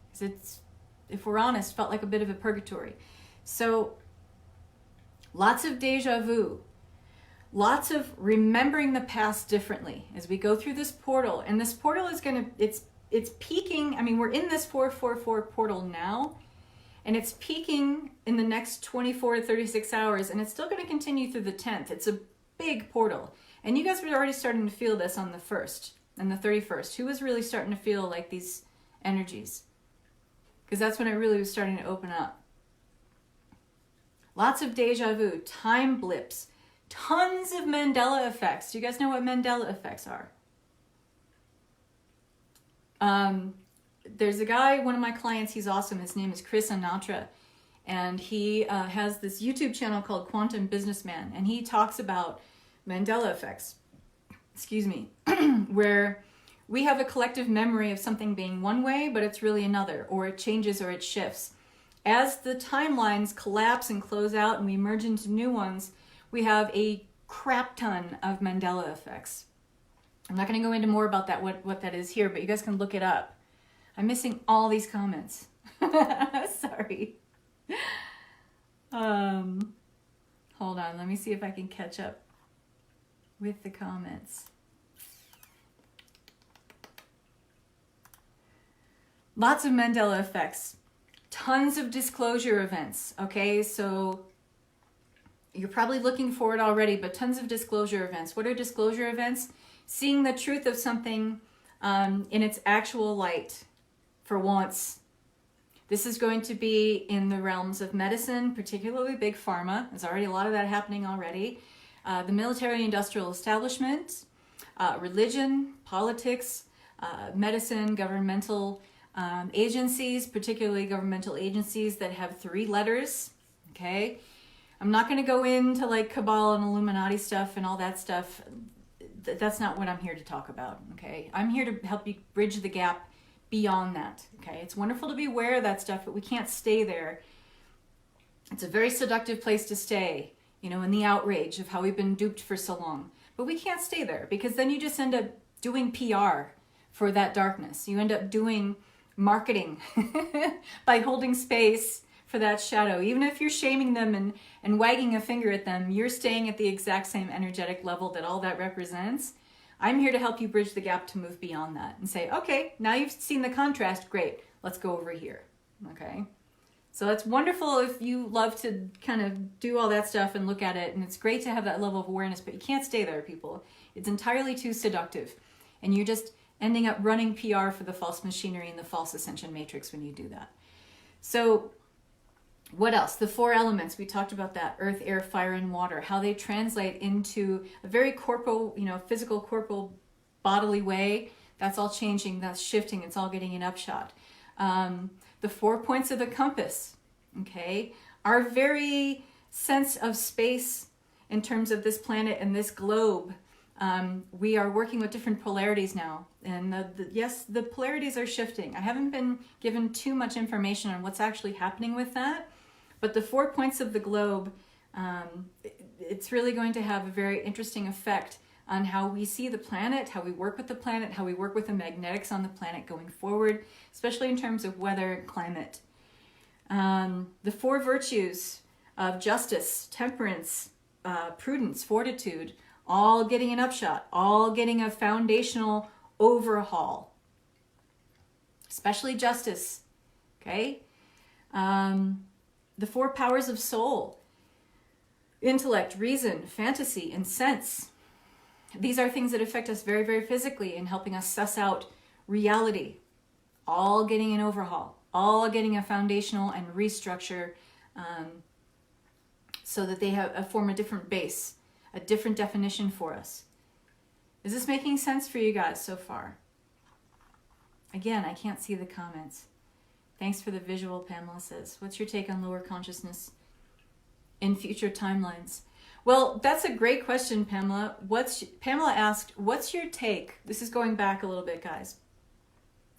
Because it's, if we're honest, felt like a bit of a purgatory. So, lots of deja vu. Lots of remembering the past differently as we go through this portal. And this portal is going to, it's peaking. I mean, we're in this 444 portal now. And it's peaking in the next 24 to 36 hours. And it's still going to continue through the 10th. It's a big portal. And you guys were already starting to feel this on the 1st and the 31st. Who was really starting to feel like these energies? Because that's when it really was starting to open up. Lots of deja vu, time blips, tons of Mandela effects. Do you guys know what Mandela effects are? There's a guy, one of my clients, he's awesome. His name is Chris Anatra. And he has this YouTube channel called Quantum Businessman. And he talks about Mandela effects, where we have a collective memory of something being one way, but it's really another, or it changes or it shifts. As the timelines collapse and close out and we merge into new ones, we have a crap ton of Mandela effects. I'm not going to go into more about that, what that is here, but you guys can look it up. I'm missing all these comments. Sorry. Hold on, let me see if I can catch up with the comments. Lots of Mandela effects. Tons of disclosure events. Okay, so you're probably looking for it already, but tons of disclosure events. What are disclosure events? Seeing the truth of something in its actual light for once. This is going to be in the realms of medicine, particularly big pharma. There's already a lot of that happening already. The military-industrial establishment, religion, politics, medicine, governmental agencies, particularly governmental agencies that have 3 letters, okay? I'm not going to go into like Cabal and Illuminati stuff and all that stuff. That's not what I'm here to talk about, okay? I'm here to help you bridge the gap beyond that, okay? It's wonderful to be aware of that stuff, but we can't stay there. It's a very seductive place to stay, you know, in the outrage of how we've been duped for so long. But we can't stay there, because then you just end up doing PR for that darkness. You end up doing marketing by holding space for that shadow. Even if you're shaming them and wagging a finger at them, you're staying at the exact same energetic level that all that represents. I'm here to help you bridge the gap to move beyond that and say, okay, now you've seen the contrast, great, let's go over here, okay? So it's wonderful if you love to kind of do all that stuff and look at it, and it's great to have that level of awareness, but you can't stay there, people. It's entirely too seductive, and you're just ending up running PR for the false machinery and the false ascension matrix when you do that. So what else? The 4 elements, we talked about that, earth, air, fire, and water, how they translate into a very corporal, physical, corporal, bodily way. That's all changing, that's shifting, it's all getting an upshot. The 4 points of the compass, okay? Our very sense of space in terms of this planet and this globe, we are working with different polarities now. And yes, the polarities are shifting. I haven't been given too much information on what's actually happening with that. But the 4 points of the globe, it's really going to have a very interesting effect on how we see the planet, how we work with the planet, how we work with the magnetics on the planet going forward, especially in terms of weather and climate. The 4 virtues of justice, temperance, prudence, fortitude, all getting an upshot, all getting a foundational overhaul, especially justice, okay? The 4 powers of soul, intellect, reason, fantasy, and sense. These are things that affect us very, very physically in helping us suss out reality, all getting an overhaul, all getting a foundational and restructure so that they form a different base, a different definition for us. Is this making sense for you guys so far? Again, I can't see the comments. Thanks for the visual, Pamela says. What's your take on lower consciousness in future timelines? Well, that's a great question, Pamela. Pamela asked, what's your take? This is going back a little bit, guys,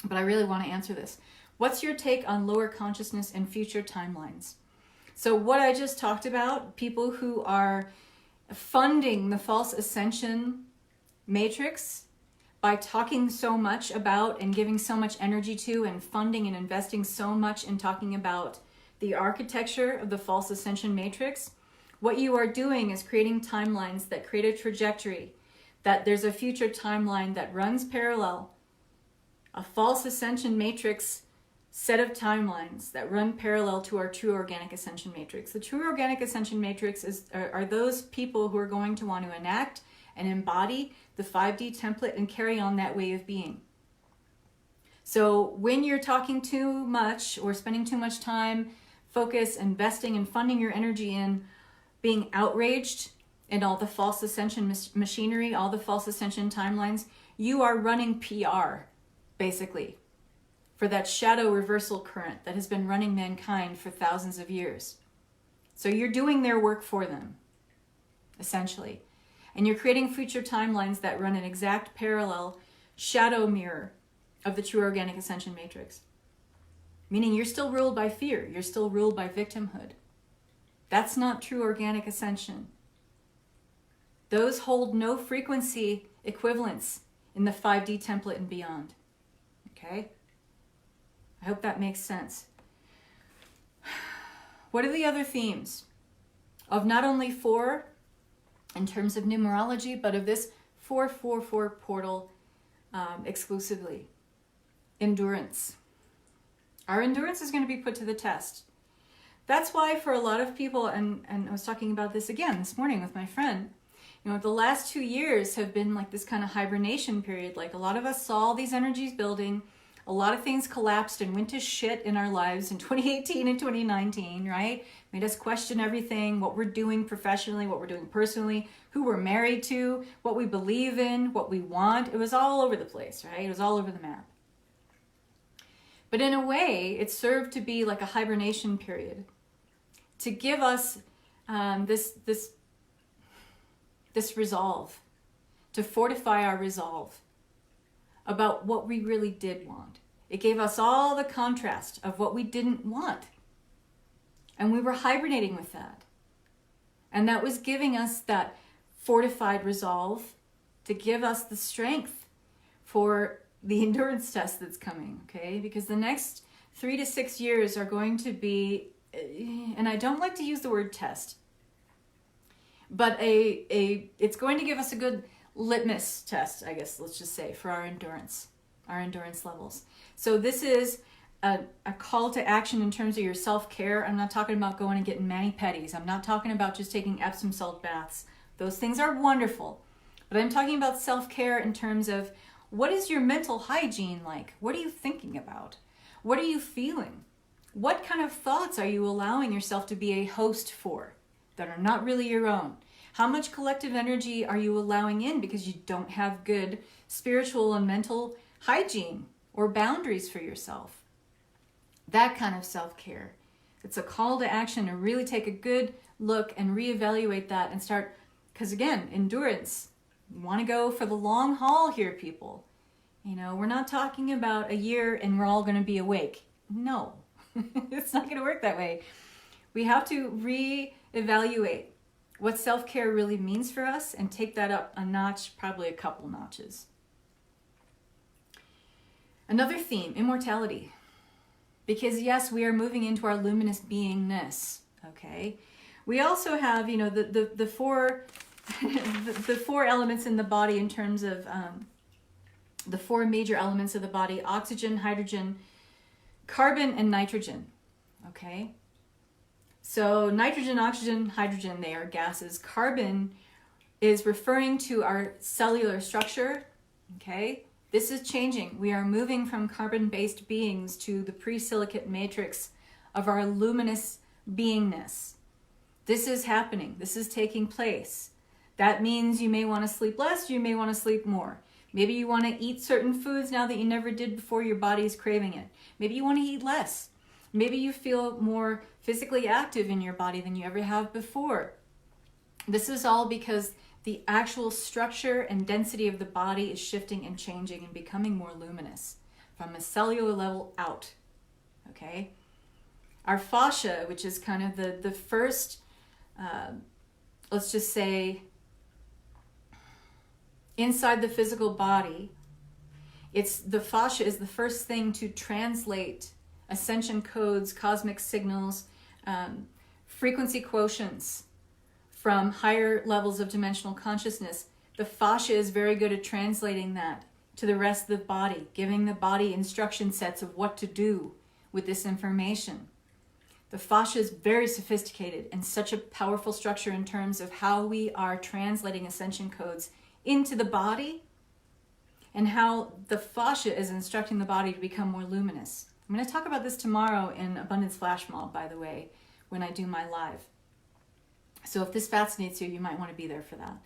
but I really want to answer this. What's your take on lower consciousness in future timelines? So what I just talked about, people who are funding the false ascension matrix by talking so much about and giving so much energy to and funding and investing so much in talking about the architecture of the false ascension matrix, what you are doing is creating timelines that create a trajectory, that there's a future timeline that runs parallel, a false ascension matrix set of timelines that run parallel to our true organic ascension matrix. The true organic ascension matrix are those people who are going to want to enact and embody the 5D template and carry on that way of being. So when you're talking too much or spending too much time, focus, investing and funding your energy in being outraged in all the false ascension machinery, all the false ascension timelines, you are running PR, basically, for that shadow reversal current that has been running mankind for thousands of years. So you're doing their work for them, essentially. And you're creating future timelines that run an exact parallel shadow mirror of the true organic ascension matrix. Meaning you're still ruled by fear. You're still ruled by victimhood. That's not true organic ascension. Those hold no frequency equivalence in the 5D template and beyond. Okay? I hope that makes sense. What are the other themes of not only 4 in terms of numerology, but of this 444 portal exclusively? Endurance. Our endurance is going to be put to the test. That's why for a lot of people, and I was talking about this again this morning with my friend, the last 2 years have been like this kind of hibernation period. Like a lot of us saw all these energies building. A lot of things collapsed and went to shit in our lives in 2018 and 2019, right? Made us question everything, what we're doing professionally, what we're doing personally, who we're married to, what we believe in, what we want. It was all over the place, right? It was all over the map. But in a way, it served to be like a hibernation period, to give us this resolve, to fortify our resolve about what we really did want. It gave us all the contrast of what we didn't want. And we were hibernating with that. And that was giving us that fortified resolve to give us the strength for the endurance test that's coming, okay? Because the next 3 to 6 years are going to be, and I don't like to use the word test, but it's going to give us a good litmus test, I guess, let's just say, for our endurance levels. So this is a call to action in terms of your self-care. I'm not talking about going and getting mani-pedis. I'm not talking about just taking Epsom salt baths. Those things are wonderful. But I'm talking about self-care in terms of what is your mental hygiene like? What are you thinking about? What are you feeling? What kind of thoughts are you allowing yourself to be a host for that are not really your own? How much collective energy are you allowing in because you don't have good spiritual and mental hygiene or boundaries for yourself? That kind of self-care. It's a call to action to really take a good look and reevaluate that and start, because again, endurance. You want to go for the long haul here, people. We're not talking about a year and we're all going to be awake. No, it's not going to work that way. We have to reevaluate what self-care really means for us and take that up a notch, probably a couple notches. Another theme, immortality. Because yes, we are moving into our luminous beingness, okay? We also have, the four the four elements in the body in terms of the four major elements of the body: oxygen, hydrogen, carbon, and nitrogen, okay? So nitrogen, oxygen, hydrogen, they are gases. Carbon is referring to our cellular structure, okay? This is changing. We are moving from carbon-based beings to the pre-silicate matrix of our luminous beingness. This is happening. This is taking place. That means you may want to sleep less, you may want to sleep more. Maybe you want to eat certain foods now that you never did before, your body is craving it. Maybe you want to eat less. Maybe you feel more physically active in your body than you ever have before. This is all because the actual structure and density of the body is shifting and changing and becoming more luminous from a cellular level out, okay? Our fascia, which is kind of the first, let's just say, inside the physical body, the fascia is the first thing to translate ascension codes, cosmic signals, frequency quotients from higher levels of dimensional consciousness. The fascia is very good at translating that to the rest of the body, giving the body instruction sets of what to do with this information. The fascia is very sophisticated and such a powerful structure in terms of how we are translating ascension codes into the body and how the fascia is instructing the body to become more luminous. I'm going to talk about this tomorrow in Abundance Flash Mob, by the way, when I do my live. So if this fascinates you, you might want to be there for that.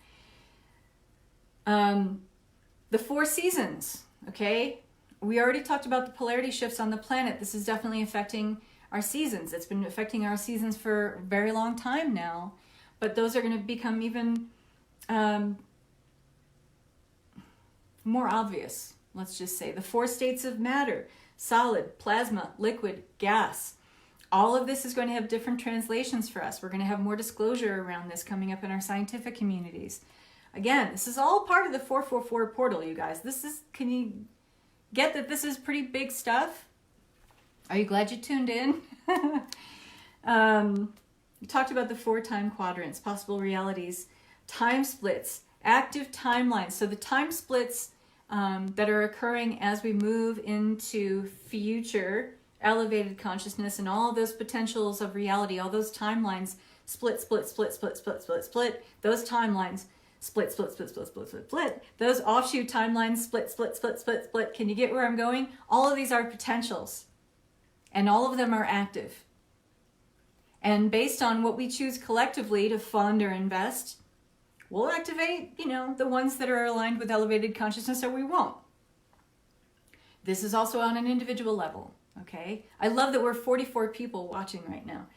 The 4 seasons, okay? We already talked about the polarity shifts on the planet. This is definitely affecting our seasons. It's been affecting our seasons for a very long time now, but those are going to become even more obvious, let's just say. The 4 states of matter: solid, plasma, liquid, gas. All of this is going to have different translations for us. We're going to have more disclosure around this coming up in our scientific communities. Again, this is all part of the 444 portal, you guys. Can you get that this is pretty big stuff? Are you glad you tuned in? We talked about the 4 time quadrants, possible realities, time splits, active timelines. So the time splits that are occurring as we move into future elevated consciousness and all those potentials of reality, all those timelines split. Those timelines split. Those offshoot timelines split. Can you get where I'm going? All of these are potentials, and all of them are active. And based on what we choose collectively to fund or invest, we'll activate, the ones that are aligned with elevated consciousness, or we won't. This is also on an individual level. Okay, I love that we're 44 people watching right now.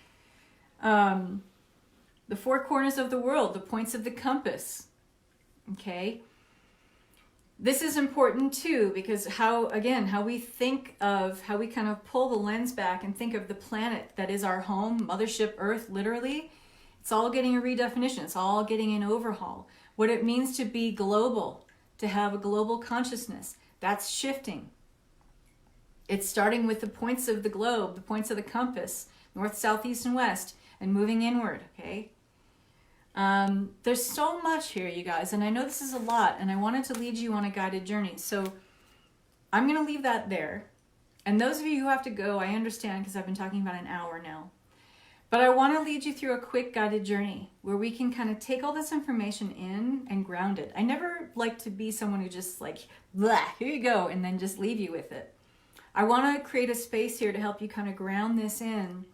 The 4 corners of the world, the points of the compass. Okay, this is important too, because how we think of, how we kind of pull the lens back and think of the planet that is our home, mothership Earth, literally. It's all getting a redefinition. It's all getting an overhaul. What it means to be global, to have a global consciousness, that's shifting. It's starting with the points of the globe, the points of the compass, north, south, east, and west, and moving inward, okay? There's so much here, you guys, and I know this is a lot, and I wanted to lead you on a guided journey. So I'm going to leave that there. And those of you who have to go, I understand, because I've been talking about an hour now. But I want to lead you through a quick guided journey where we can kind of take all this information in and ground it. I never like to be someone who just blah, here you go, and then just leave you with it. I want to create a space here to help you kind of ground this in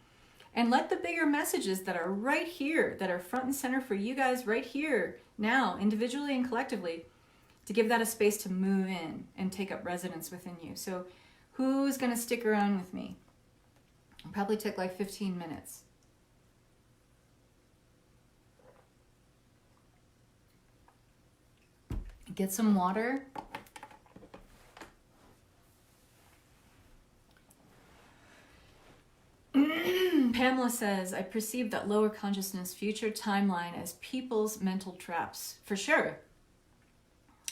and let the bigger messages that are right here, that are front and center for you guys right here now, individually and collectively, to give that a space to move in and take up residence within you. So who's going to stick around with me? I'll probably take 15 minutes. Get some water. Pamela says, I perceive that lower consciousness future timeline as people's mental traps. For sure.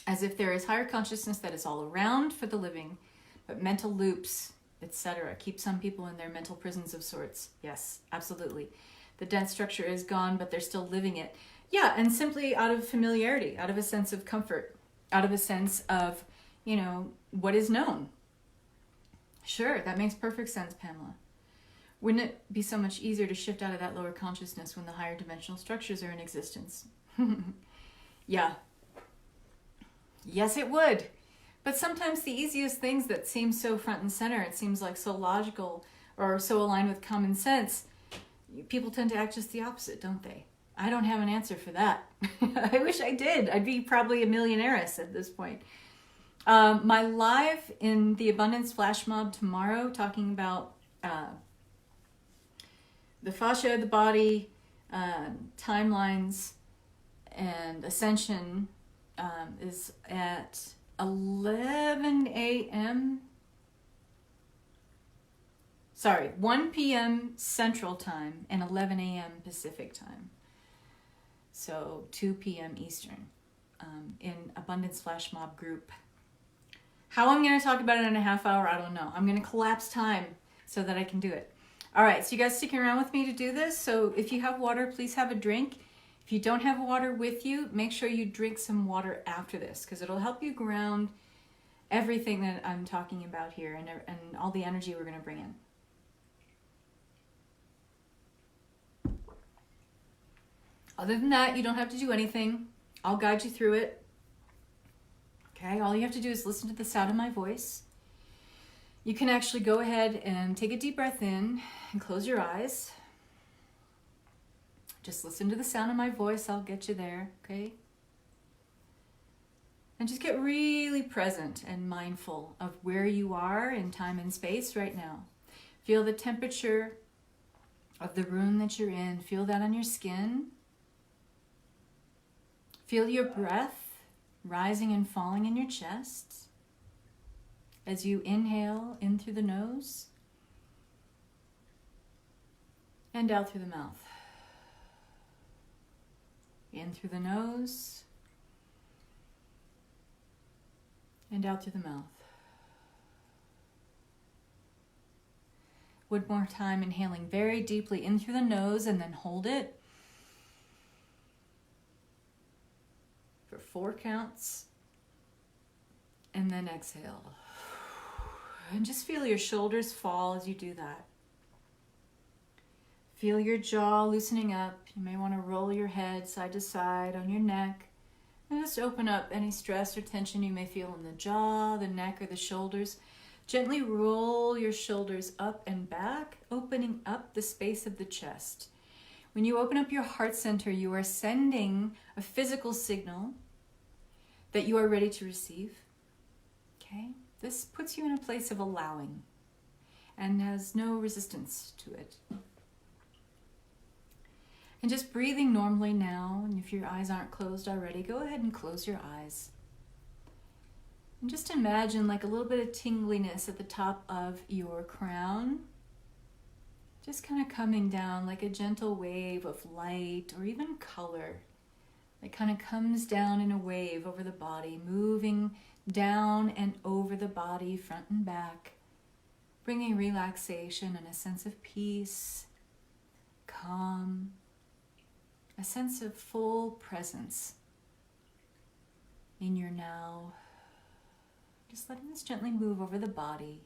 As if there is higher consciousness that is all around for the living, but mental loops, etc., keep some people in their mental prisons of sorts. Yes, absolutely. The dense structure is gone, but they're still living it. Yeah, and simply out of familiarity, out of a sense of comfort, out of a sense of, what is known. Sure, that makes perfect sense, Pamela. Wouldn't it be so much easier to shift out of that lower consciousness when the higher dimensional structures are in existence? Yeah. Yes, it would. But sometimes the easiest things that seem so front and center, it seems like so logical or so aligned with common sense, people tend to act just the opposite, don't they? I don't have an answer for that. I wish I did. I'd be probably a millionairess at this point. My live in the Abundance Flash Mob tomorrow, talking about the fascia of the body, timelines, and Ascension, is at 11 a.m. Sorry, 1 p.m. Central Time and 11 a.m. Pacific Time. So 2 p.m. Eastern, in Abundance Flash Mob group. How I'm going to talk about it in a half hour, I don't know. I'm going to collapse time so that I can do it. All right, so you guys sticking around with me to do this? So if you have water, please have a drink. If you don't have water with you, make sure you drink some water after this, because it'll help you ground everything that I'm talking about here and all the energy we're going to bring in. Other than that, you don't have to do anything. I'll guide you through it. Okay, all you have to do is listen to the sound of my voice. You can actually go ahead and take a deep breath in and close your eyes. Just listen to the sound of my voice. I'll get you there, okay? And just get really present and mindful of where you are in time and space right now. Feel the temperature of the room that you're in. Feel that on your skin. Feel your breath rising and falling in your chest as you inhale in through the nose and out through the mouth. In through the nose and out through the mouth. One more time, inhaling very deeply in through the nose and then hold it for 4 counts, and then exhale. And just feel your shoulders fall as you do that. Feel your jaw loosening up. You may want to roll your head side to side on your neck, and just open up any stress or tension you may feel in the jaw, the neck, or the shoulders. Gently roll your shoulders up and back, opening up the space of the chest. When you open up your heart center, you are sending a physical signal that you are ready to receive. Okay? This puts you in a place of allowing and has no resistance to it. And just breathing normally now, and if your eyes aren't closed already, go ahead and close your eyes. And just imagine like a little bit of tingliness at the top of your crown. Just kind of coming down like a gentle wave of light or even color. It kind of comes down in a wave over the body, moving down and over the body, front and back, bringing relaxation and a sense of peace, calm, a sense of full presence in your now. Just letting this gently move over the body,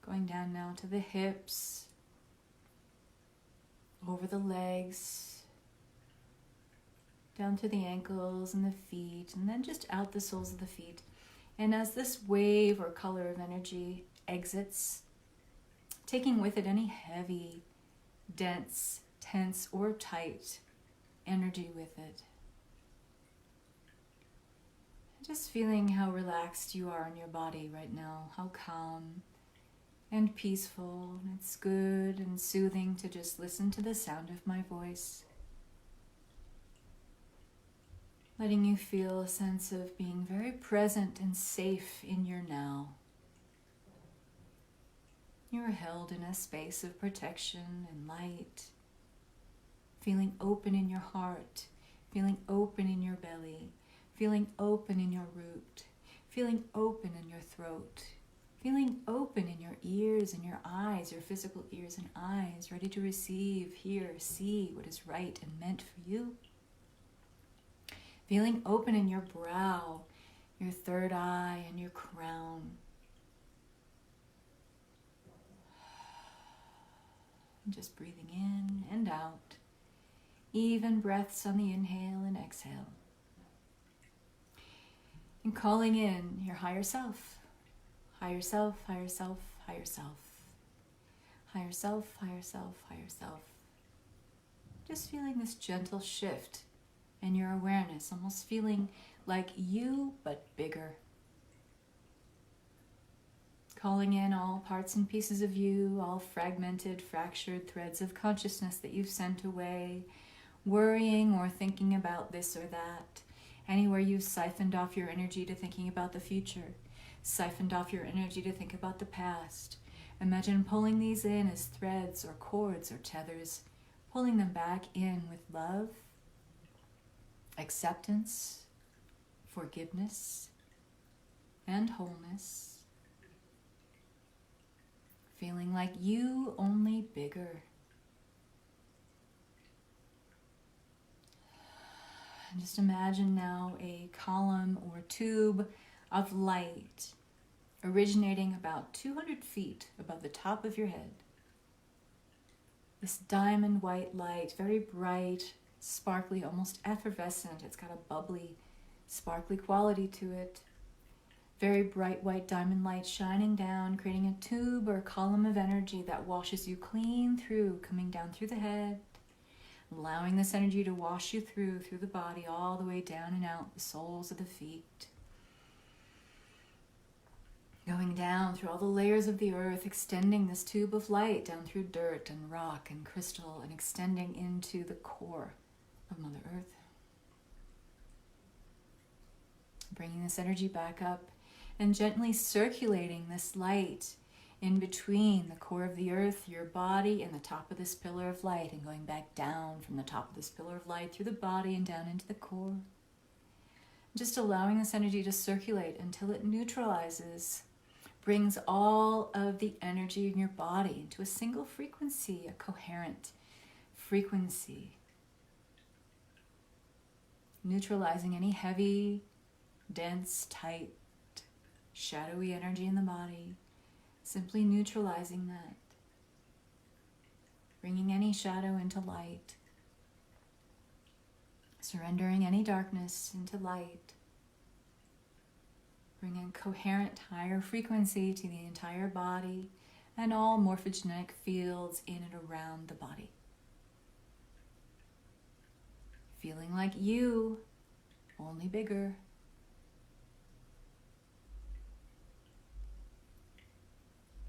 going down now to the hips, over the legs, down to the ankles and the feet, and then just out the soles of the feet. And as this wave or color of energy exits, taking with it any heavy, dense, tense, or tight energy with it. Just feeling how relaxed you are in your body right now, how calm and peaceful. It's good and soothing to just listen to the sound of my voice. Letting you feel a sense of being very present and safe in your now. You are held in a space of protection and light, feeling open in your heart, feeling open in your belly, feeling open in your root, feeling open in your throat, feeling open in your ears and your eyes, your physical ears and eyes, ready to receive, hear, see what is right and meant for you. Feeling open in your brow, your third eye, and your crown. Just breathing in and out. Even breaths on the inhale and exhale. And calling in your higher self. Higher self, higher self, higher self. Higher self, higher self, higher self. Just feeling this gentle shift in your awareness, almost feeling like you, but bigger. Calling in all parts and pieces of you, all fragmented, fractured threads of consciousness that you've sent away, worrying or thinking about this or that. Anywhere you've siphoned off your energy to thinking about the future, siphoned off your energy to think about the past. Imagine pulling these in as threads or cords or tethers, pulling them back in with love, acceptance, forgiveness, and wholeness. Feeling like you, only bigger. And just imagine now a column or tube of light originating about 200 feet above the top of your head. This diamond white light, very bright, sparkly, almost effervescent. It's got a bubbly, sparkly quality to it. Very bright white diamond light shining down, creating a tube or a column of energy that washes you clean through, coming down through the head, allowing this energy to wash you through the body, all the way down and out the soles of the feet. Going down through all the layers of the earth, extending this tube of light down through dirt and rock and crystal, and extending into the core of Mother Earth. Bringing this energy back up and gently circulating this light in between the core of the earth, your body, and the top of this pillar of light, and going back down from the top of this pillar of light through the body and down into the core. Just allowing this energy to circulate until it neutralizes, brings all of the energy in your body into a single frequency, a coherent frequency. Neutralizing any heavy, dense, tight, shadowy energy in the body. Simply neutralizing that. Bringing any shadow into light. Surrendering any darkness into light. Bringing coherent higher frequency to the entire body and all morphogenetic fields in and around the body. Feeling like you, only bigger.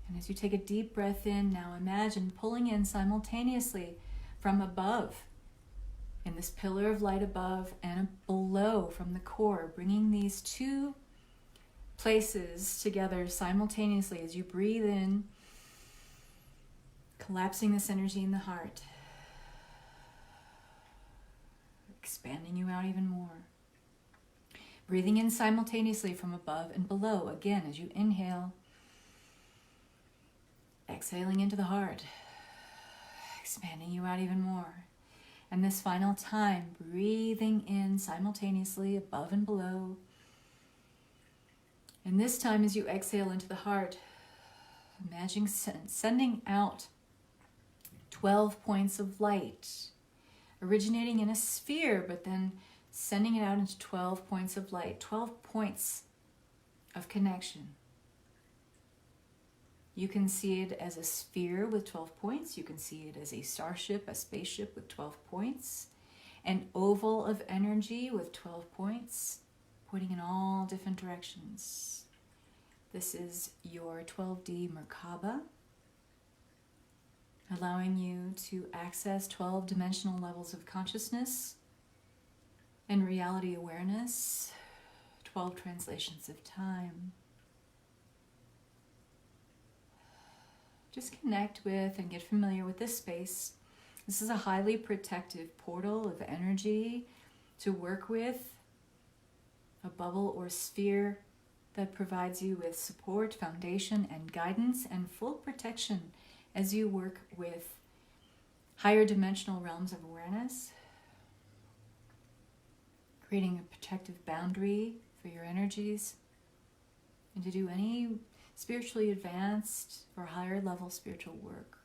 And as you take a deep breath in, now imagine pulling in simultaneously from above, in this pillar of light above and below from the core, bringing these two places together simultaneously as you breathe in, collapsing this energy in the heart, expanding you out even more. Breathing in simultaneously from above and below, again as you inhale, exhaling into the heart, expanding you out even more. And this final time, breathing in simultaneously above and below. And this time as you exhale into the heart, imagine sending out 12 points of light, originating in a sphere, but then sending it out into 12 points of light, 12 points of connection. You can see it as a sphere with 12 points. You can see it as a starship, a spaceship with 12 points. An oval of energy with 12 points, pointing in all different directions. This is your 12D Merkaba, allowing you to access 12-dimensional levels of consciousness and reality awareness, 12 translations of time. just connect with and get familiar with this space. This is a highly protective portal of energy to work with, a bubble or sphere that provides you with support, foundation, and guidance, and full protection as you work with higher dimensional realms of awareness, creating a protective boundary for your energies, and to do any spiritually advanced or higher level spiritual work.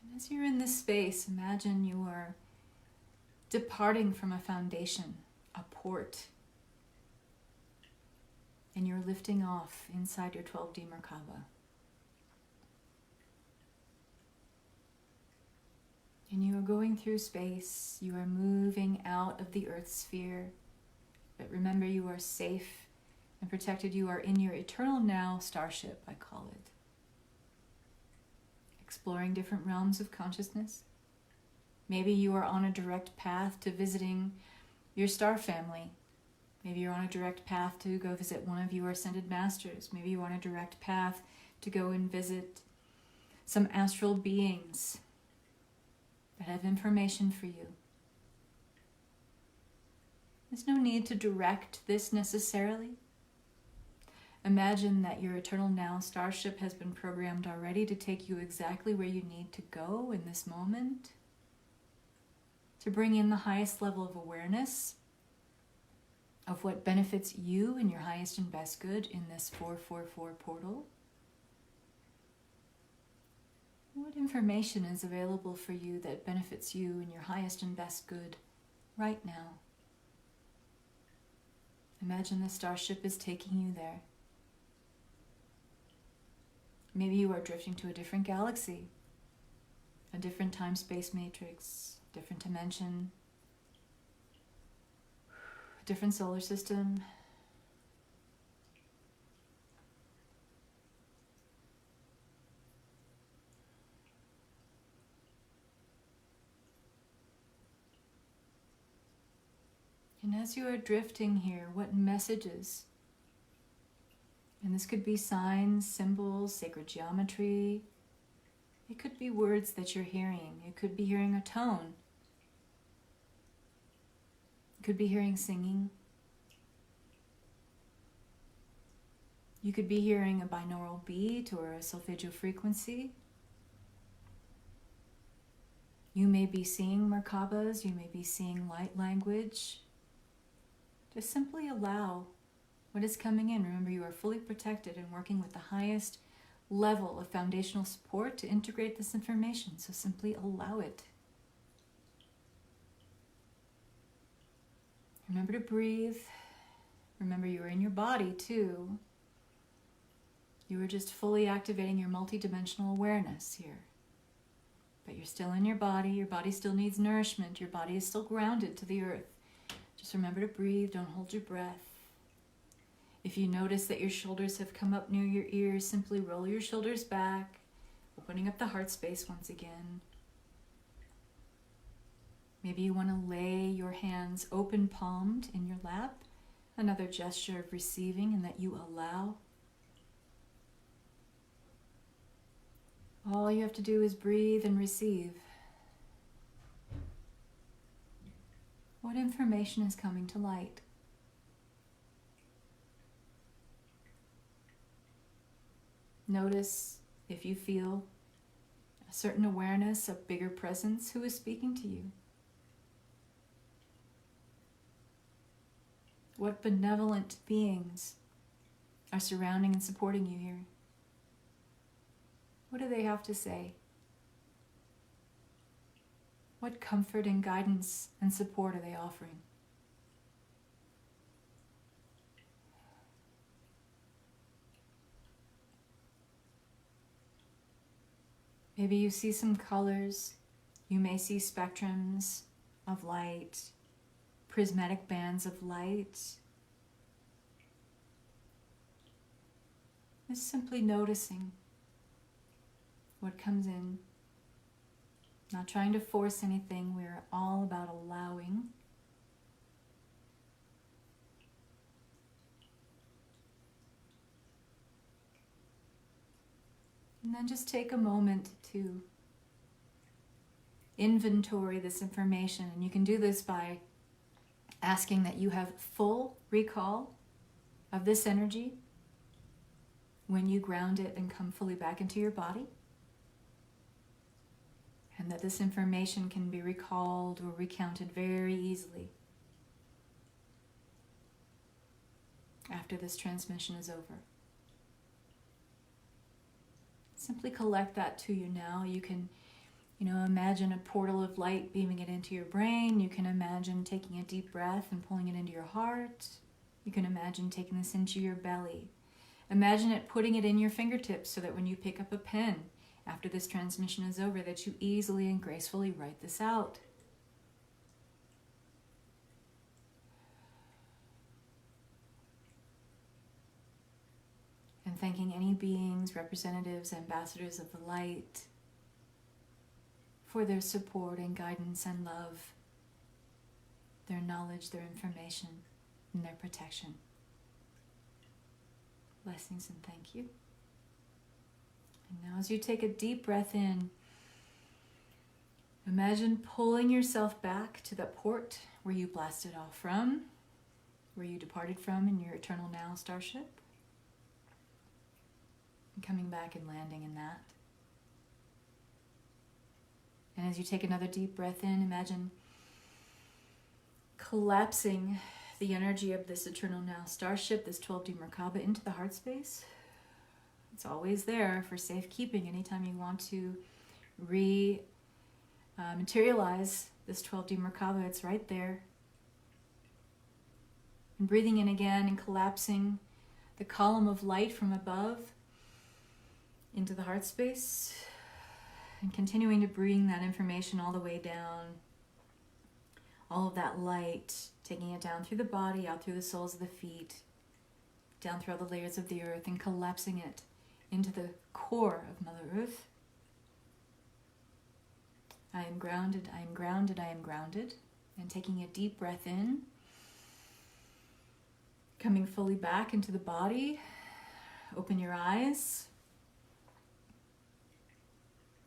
And as you're in this space, imagine you are departing from a foundation, a port, and you're lifting off inside your 12D Merkaba. And you are going through space, you are moving out of the earth sphere, but remember you are safe and protected. You are in your eternal now starship, I call it. Exploring different realms of consciousness. Maybe you are on a direct path to visiting your star family. Maybe you're on a direct path to go visit one of your ascended masters. Maybe you're on a direct path to go and visit some astral beings that have information for you. There's no need to direct this necessarily. Imagine that your eternal now starship has been programmed already to take you exactly where you need to go in this moment, to bring in the highest level of awareness of what benefits you in your highest and best good in this 444 portal. What information is available for you that benefits you in your highest and best good right now? Imagine the starship is taking you there. Maybe you are drifting to a different galaxy, a different time-space matrix, different dimension, a different solar system. And as you are drifting here, what messages? And this could be signs, symbols, sacred geometry. It could be words that you're hearing. You could be hearing a tone. You could be hearing singing. You could be hearing a binaural beat or a solfeggio frequency. You may be seeing Merkabas. You may be seeing light language. Just simply allow what is coming in. Remember, you are fully protected and working with the highest level of foundational support to integrate this information. So simply allow it. Remember to breathe. Remember, you are in your body too. You are just fully activating your multidimensional awareness here. But you're still in your body. Your body still needs nourishment. Your body is still grounded to the earth. Just remember to breathe. Don't hold your breath. If you notice that your shoulders have come up near your ears, simply roll your shoulders back, opening up the heart space once again. Maybe you want to lay your hands open palmed in your lap, another gesture of receiving and that you allow. All you have to do is breathe and receive. What information is coming to light? Notice if you feel a certain awareness, a bigger presence, who is speaking to you. What benevolent beings are surrounding and supporting you here? What do they have to say? What comfort and guidance and support are they offering? Maybe you see some colors. You may see spectrums of light, prismatic bands of light. Just simply noticing what comes in. Not trying to force anything. We're all about allowing. And then just take a moment to inventory this information. And you can do this by asking that you have full recall of this energy when you ground it and come fully back into your body. And that this information can be recalled or recounted very easily after this transmission is over. Simply collect that to you now. You can, imagine a portal of light beaming it into your brain. You can imagine taking a deep breath and pulling it into your heart. You can imagine taking this into your belly. Imagine it putting it in your fingertips so that when you pick up a pen after this transmission is over, that you easily and gracefully write this out. And thanking any beings, representatives, ambassadors of the light for their support and guidance and love, their knowledge, their information, and their protection. Blessings and thank you. And now as you take a deep breath in, imagine pulling yourself back to that port where you blasted off from, where you departed from in your Eternal Now starship. And coming back and landing in that. And as you take another deep breath in, imagine collapsing the energy of this Eternal Now starship, this 12D Merkaba, into the heart space. It's always there for safekeeping anytime you want to materialize this 12D Merkaba. It's right there. And breathing in again and collapsing the column of light from above into the heart space, and continuing to bring that information all the way down, all of that light, taking it down through the body, out through the soles of the feet, down through all the layers of the earth, and collapsing it into the core of Mother Earth. I am grounded, I am grounded, I am grounded. And taking a deep breath in, coming fully back into the body. Open your eyes.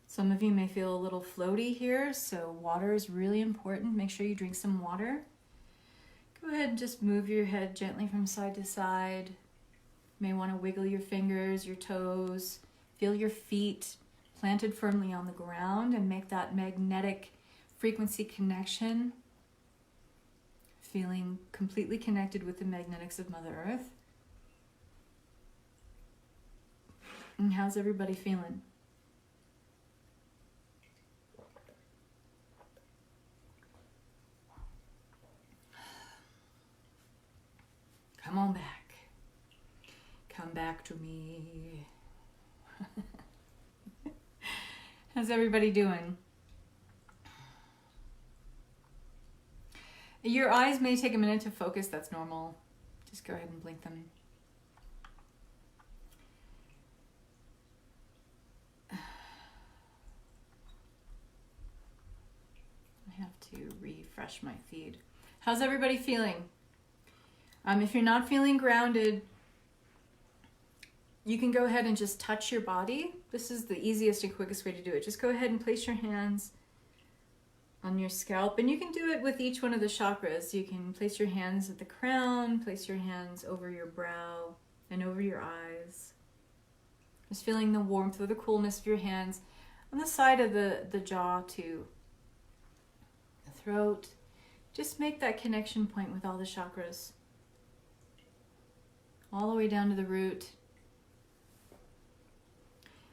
Some of you may feel a little floaty here, so water is really important. Make sure you drink some water. Go ahead and just move your head gently from side to side. You may want to wiggle your fingers, your toes. Feel your feet planted firmly on the ground and make that magnetic frequency connection. Feeling completely connected with the magnetics of Mother Earth. And how's everybody feeling? Come on back. Come back to me. How's everybody doing? Your eyes may take a minute to focus. That's normal. Just go ahead and blink them. I have to refresh my feed. How's everybody feeling? If you're not feeling grounded, you can go ahead and just touch your body. This is the easiest and quickest way to do it. Just go ahead and place your hands on your scalp, and you can do it with each one of the chakras. You can place your hands at the crown, place your hands over your brow and over your eyes. Just feeling the warmth or the coolness of your hands on the side of the jaw to the throat. Just make that connection point with all the chakras. All the way down to the root.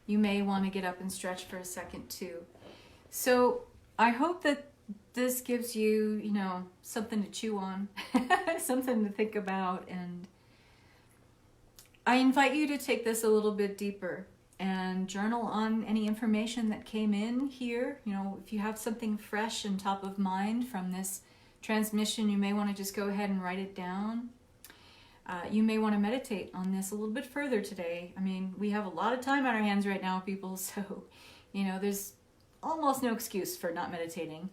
You may want to get up and stretch for a second too. So I hope that this gives you, something to chew on, something to think about. And I invite you to take this a little bit deeper and journal on any information that came in here. If you have something fresh and top of mind from this transmission, you may want to just go ahead and write it down. You may want to meditate on this a little bit further today. We have a lot of time on our hands right now, people, so, there's almost no excuse for not meditating.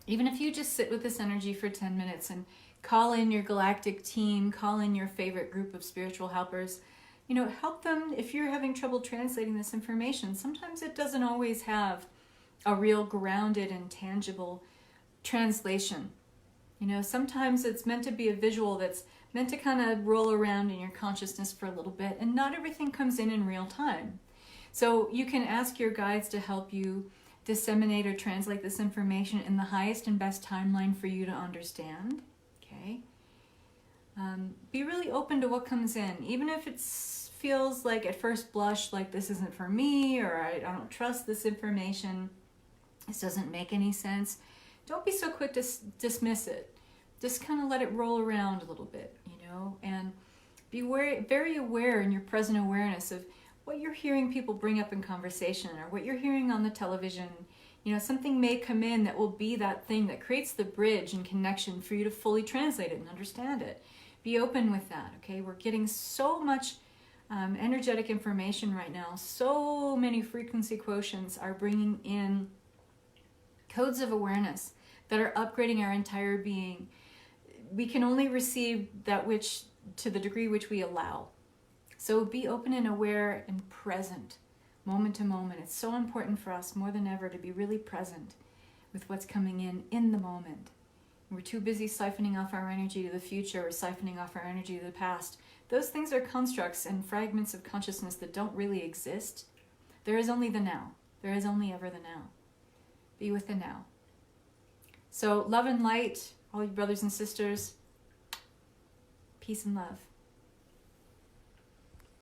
Even if you just sit with this energy for 10 minutes and call in your galactic team, call in your favorite group of spiritual helpers help them if you're having trouble translating this information. Sometimes it doesn't always have a real grounded and tangible translation. Sometimes it's meant to be a visual that's meant to kind of roll around in your consciousness for a little bit, and not everything comes in real time. So you can ask your guides to help you disseminate or translate this information in the highest and best timeline for you to understand. Okay? Be really open to what comes in, even if it feels like at first blush like this isn't for me, or I don't trust this information, this doesn't make any sense. Don't be so quick to dismiss it. Just kind of let it roll around a little bit, and be very aware in your present awareness of what you're hearing people bring up in conversation, or what you're hearing on the television. Something may come in that will be that thing that creates the bridge and connection for you to fully translate it and understand it. Be open with that, okay? We're getting so much energetic information right now. So many frequency quotients are bringing in codes of awareness that are upgrading our entire being. We can only receive that which, to the degree which we allow. So be open and aware and present, moment to moment. It's so important for us more than ever to be really present with what's coming in the moment. We're too busy siphoning off our energy to the future, or siphoning off our energy to the past. Those things are constructs and fragments of consciousness that don't really exist. There is only the now. There is only ever the now. Be with the now. So love and light, all you brothers and sisters. Peace and love.